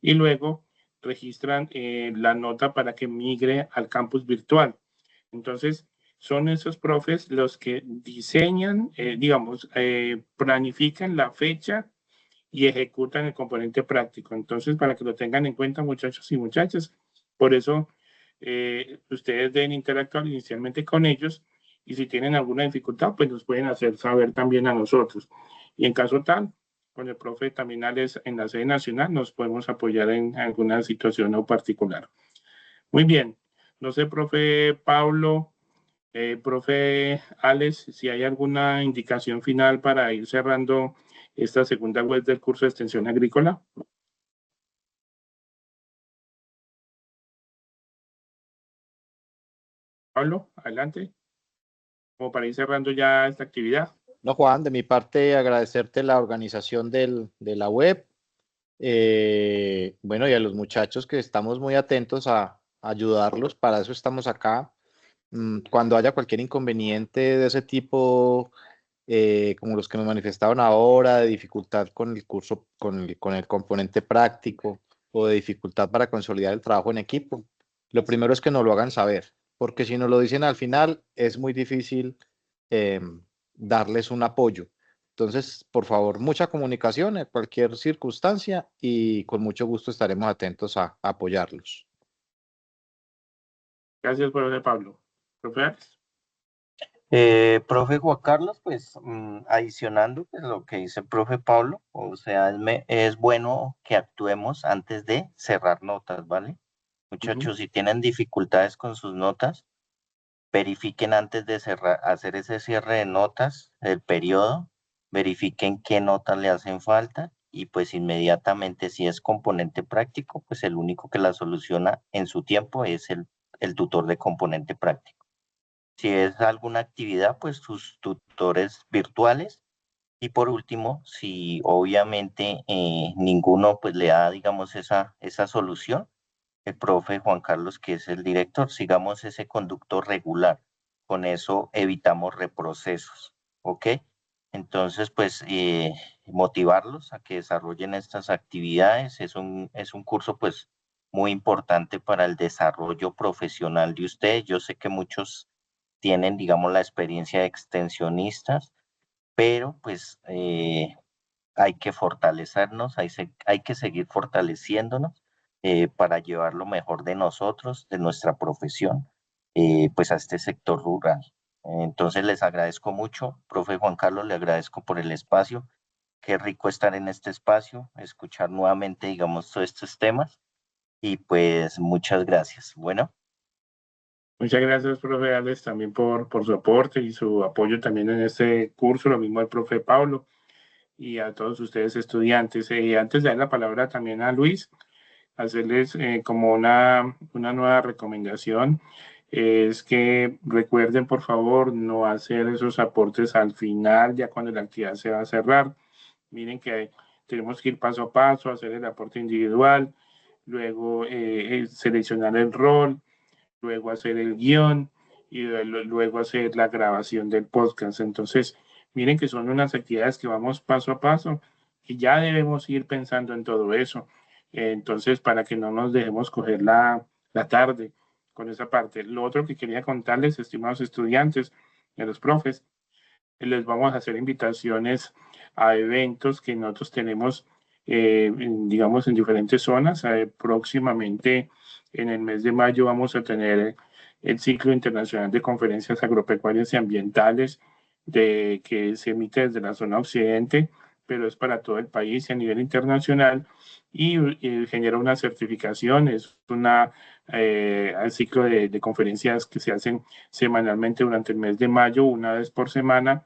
y luego registran la nota para que migre al campus virtual. Entonces, son esos profes los que diseñan, planifican la fecha y ejecutan el componente práctico. Entonces, para que lo tengan en cuenta, muchachos y muchachas, por eso ustedes deben interactuar inicialmente con ellos y si tienen alguna dificultad, pues nos pueden hacer saber también a nosotros. Y en caso tal, con el profe también Alex en la sede nacional, nos podemos apoyar en alguna situación o particular. Muy bien. No sé, profe Pablo, profe Alex, si hay alguna indicación final para ir cerrando esta segunda web del curso de extensión agrícola. Pablo, adelante. Como para ir cerrando ya esta actividad. No, Juan, de mi parte agradecerte la organización de la web. Bueno, y a los muchachos que estamos muy atentos a ayudarlos, para eso estamos acá. Cuando haya cualquier inconveniente de ese tipo, como los que nos manifestaron ahora, de dificultad con el curso, con el componente práctico o de dificultad para consolidar el trabajo en equipo, lo primero es que nos lo hagan saber, porque si nos lo dicen al final es muy difícil darles un apoyo. Entonces, por favor, mucha comunicación en cualquier circunstancia y con mucho gusto estaremos atentos a apoyarlos. Gracias, profe Pablo. Profe Alex. Profe Juan Carlos, pues adicionando pues, lo que dice el profe Pablo, o sea, es bueno que actuemos antes de cerrar notas, ¿vale? Muchachos, si tienen dificultades con sus notas, verifiquen antes de hacer ese cierre de notas, el periodo, verifiquen qué notas le hacen falta y pues inmediatamente si es componente práctico, pues el único que la soluciona en su tiempo es el tutor de componente práctico. Si es alguna actividad, pues sus tutores virtuales. Y por último, si obviamente ninguno pues le da, digamos, esa solución, el profe Juan Carlos, que es el director, sigamos ese conducto regular. Con eso evitamos reprocesos, ¿ok? Entonces, pues, motivarlos a que desarrollen estas actividades. Es un curso, pues, muy importante para el desarrollo profesional de ustedes. Yo sé que muchos tienen, digamos, la experiencia de extensionistas, pero pues hay que fortalecernos, hay que seguir fortaleciéndonos para llevar lo mejor de nosotros, de nuestra profesión, pues a este sector rural. Entonces les agradezco mucho, profe Juan Carlos, le agradezco por el espacio. Qué rico estar en este espacio, escuchar nuevamente, digamos, todos estos temas y pues muchas gracias. Bueno. Muchas gracias, profe Alex, también por su aporte y su apoyo también en este curso, lo mismo al profe Pablo y a todos ustedes estudiantes. Antes de dar la palabra también a Luis, hacerles como una nueva recomendación, es que recuerden por favor no hacer esos aportes al final, ya cuando la actividad se va a cerrar. Miren que tenemos que ir paso a paso, hacer el aporte individual, luego seleccionar el rol, luego hacer el guión y luego hacer la grabación del podcast. Entonces, miren que son unas actividades que vamos paso a paso y ya debemos ir pensando en todo eso. Entonces, para que no nos dejemos coger la tarde con esa parte. Lo otro que quería contarles, estimados estudiantes, y a los profes, les vamos a hacer invitaciones a eventos que nosotros tenemos, digamos, en diferentes zonas. Próximamente, en el mes de mayo, vamos a tener el ciclo internacional de conferencias agropecuarias y ambientales que se emite desde la zona occidente, pero es para todo el país y a nivel internacional y genera una certificación, es el ciclo de conferencias que se hacen semanalmente durante el mes de mayo, una vez por semana,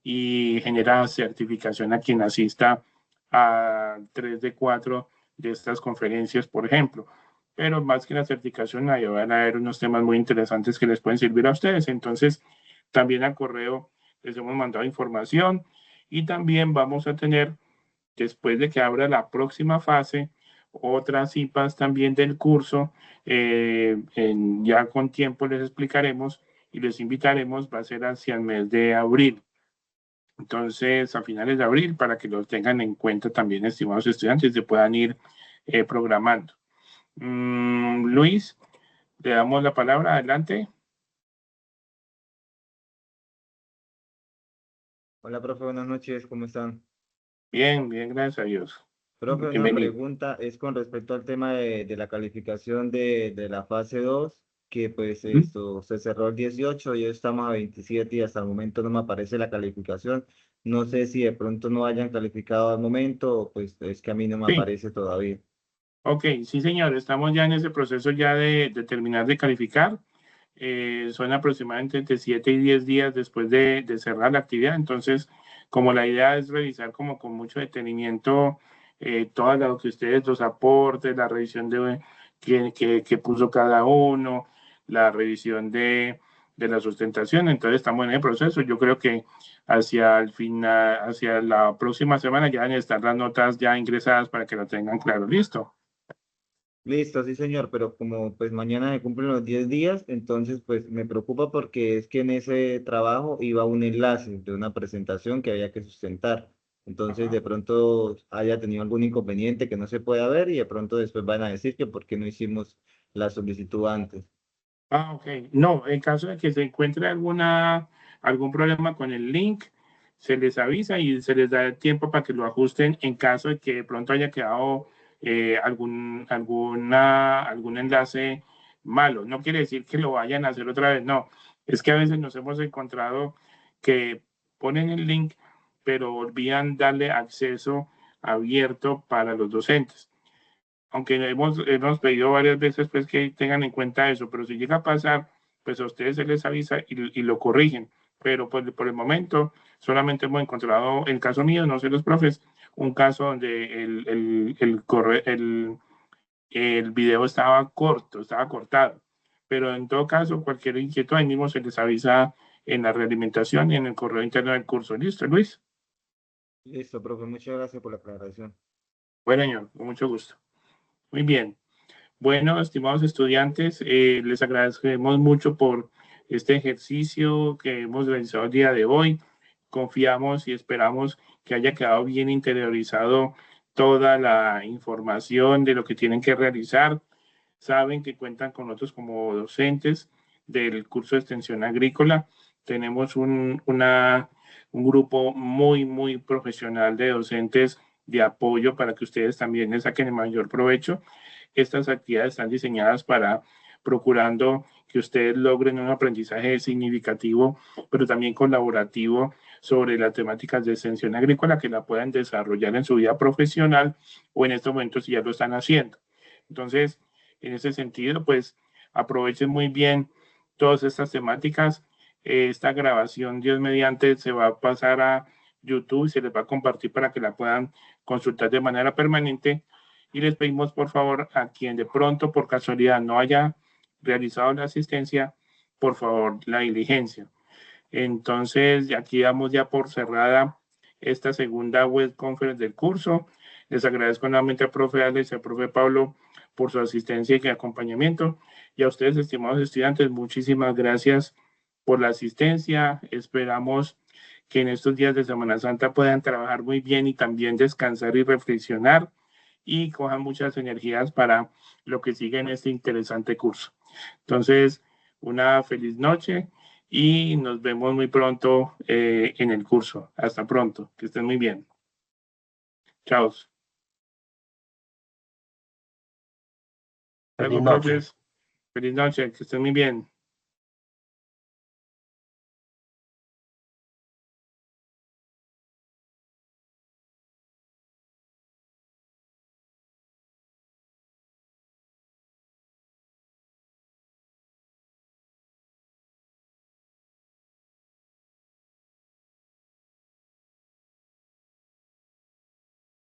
y genera certificación a quien asista a 3 de 4 de estas conferencias, por ejemplo. Pero más que la certificación, ahí van a haber unos temas muy interesantes que les pueden servir a ustedes. Entonces, también al correo les hemos mandado información y también vamos a tener, después de que abra la próxima fase, otras IPAs también del curso. Ya con tiempo les explicaremos y les invitaremos, va a ser hacia el mes de abril. Entonces, a finales de abril, para que los tengan en cuenta también, estimados estudiantes, se puedan ir programando. Luis, le damos la palabra. Adelante. Hola, profe, buenas noches, ¿cómo están? Bien, bien, gracias a Dios. Profe, una Bienvenido. pregunta es con respecto al tema de la calificación de la fase 2, que pues Ujú. esto se cerró el 18 y hoy estamos a 27 y hasta el momento no me aparece la calificación. No sé si de pronto no hayan calificado al momento o pues es que a mí no me Sí, aparece todavía. ok, sí, señor, estamos ya en ese proceso ya de terminar de calificar. Son aproximadamente entre 7 y 10 días después de cerrar la actividad. Entonces, como la idea es revisar como con mucho detenimiento todo lo que ustedes, los aportes, la revisión de que puso cada uno, la revisión de la sustentación. Entonces, estamos en el proceso. Yo creo que hacia el final, hacia la próxima semana ya van a estar las notas ya ingresadas para que lo tengan claro. Listo. Listo, sí señor, pero como pues mañana me cumplen los 10 días, entonces pues me preocupa porque es que en ese trabajo iba un enlace de una presentación que había que sustentar. Entonces Ajá. de pronto haya tenido algún inconveniente que no se pueda ver y de pronto después van a decir que por qué no hicimos la solicitud antes. Ah, ok. No, en caso de que se encuentre algún problema con el link, se les avisa y se les da tiempo para que lo ajusten en caso de que de pronto haya quedado algún enlace malo. No quiere decir que lo vayan a hacer otra vez, no. Es que a veces nos hemos encontrado que ponen el link, pero olvidan darle acceso abierto para los docentes, aunque hemos pedido varias veces pues que tengan en cuenta eso, pero si llega a pasar, pues a ustedes se les avisa y lo corrigen. Pero pues por el momento solamente hemos encontrado, en el caso mío, no sé los profes, un caso donde el video estaba corto, estaba cortado. Pero en todo caso, cualquier inquietud ahí mismo se les avisa en la realimentación y en el correo interno del curso. ¿Listo, Luis? Listo, profe, muchas gracias por la aclaración. Bueno, señor, con mucho gusto. Muy bien. Bueno, estimados estudiantes, les agradecemos mucho por este ejercicio que hemos realizado el día de hoy. Confiamos y esperamos que haya quedado bien interiorizado toda la información de lo que tienen que realizar. Saben que cuentan con nosotros como docentes. del curso de extensión agrícola. Tenemos un grupo muy profesional de docentes de apoyo para que ustedes también les saquen el mayor provecho. Estas actividades están diseñadas para procurando que ustedes logren un aprendizaje significativo, pero también colaborativo sobre las temáticas de extensión agrícola, que la puedan desarrollar en su vida profesional o en estos momentos si ya lo están haciendo. Entonces, en ese sentido, pues aprovechen muy bien todas estas temáticas. Esta grabación, Dios mediante, se va a pasar a YouTube, se les va a compartir para que la puedan consultar de manera permanente. Y les pedimos, por favor, a quien de pronto, por casualidad, no haya realizado la asistencia, por favor, la diligencia. Entonces, aquí damos ya por cerrada esta segunda web conference del curso. Les agradezco nuevamente al profe Alex y al profe Pablo por su asistencia y acompañamiento. Y a ustedes, estimados estudiantes, muchísimas gracias por la asistencia. Esperamos que en estos días de Semana Santa puedan trabajar muy bien y también descansar y reflexionar y cojan muchas energías para lo que sigue en este interesante curso. Entonces, una feliz noche y nos vemos muy pronto en el curso. Hasta pronto, que estén muy bien. Chao. Feliz noche. Feliz noche, que estén muy bien.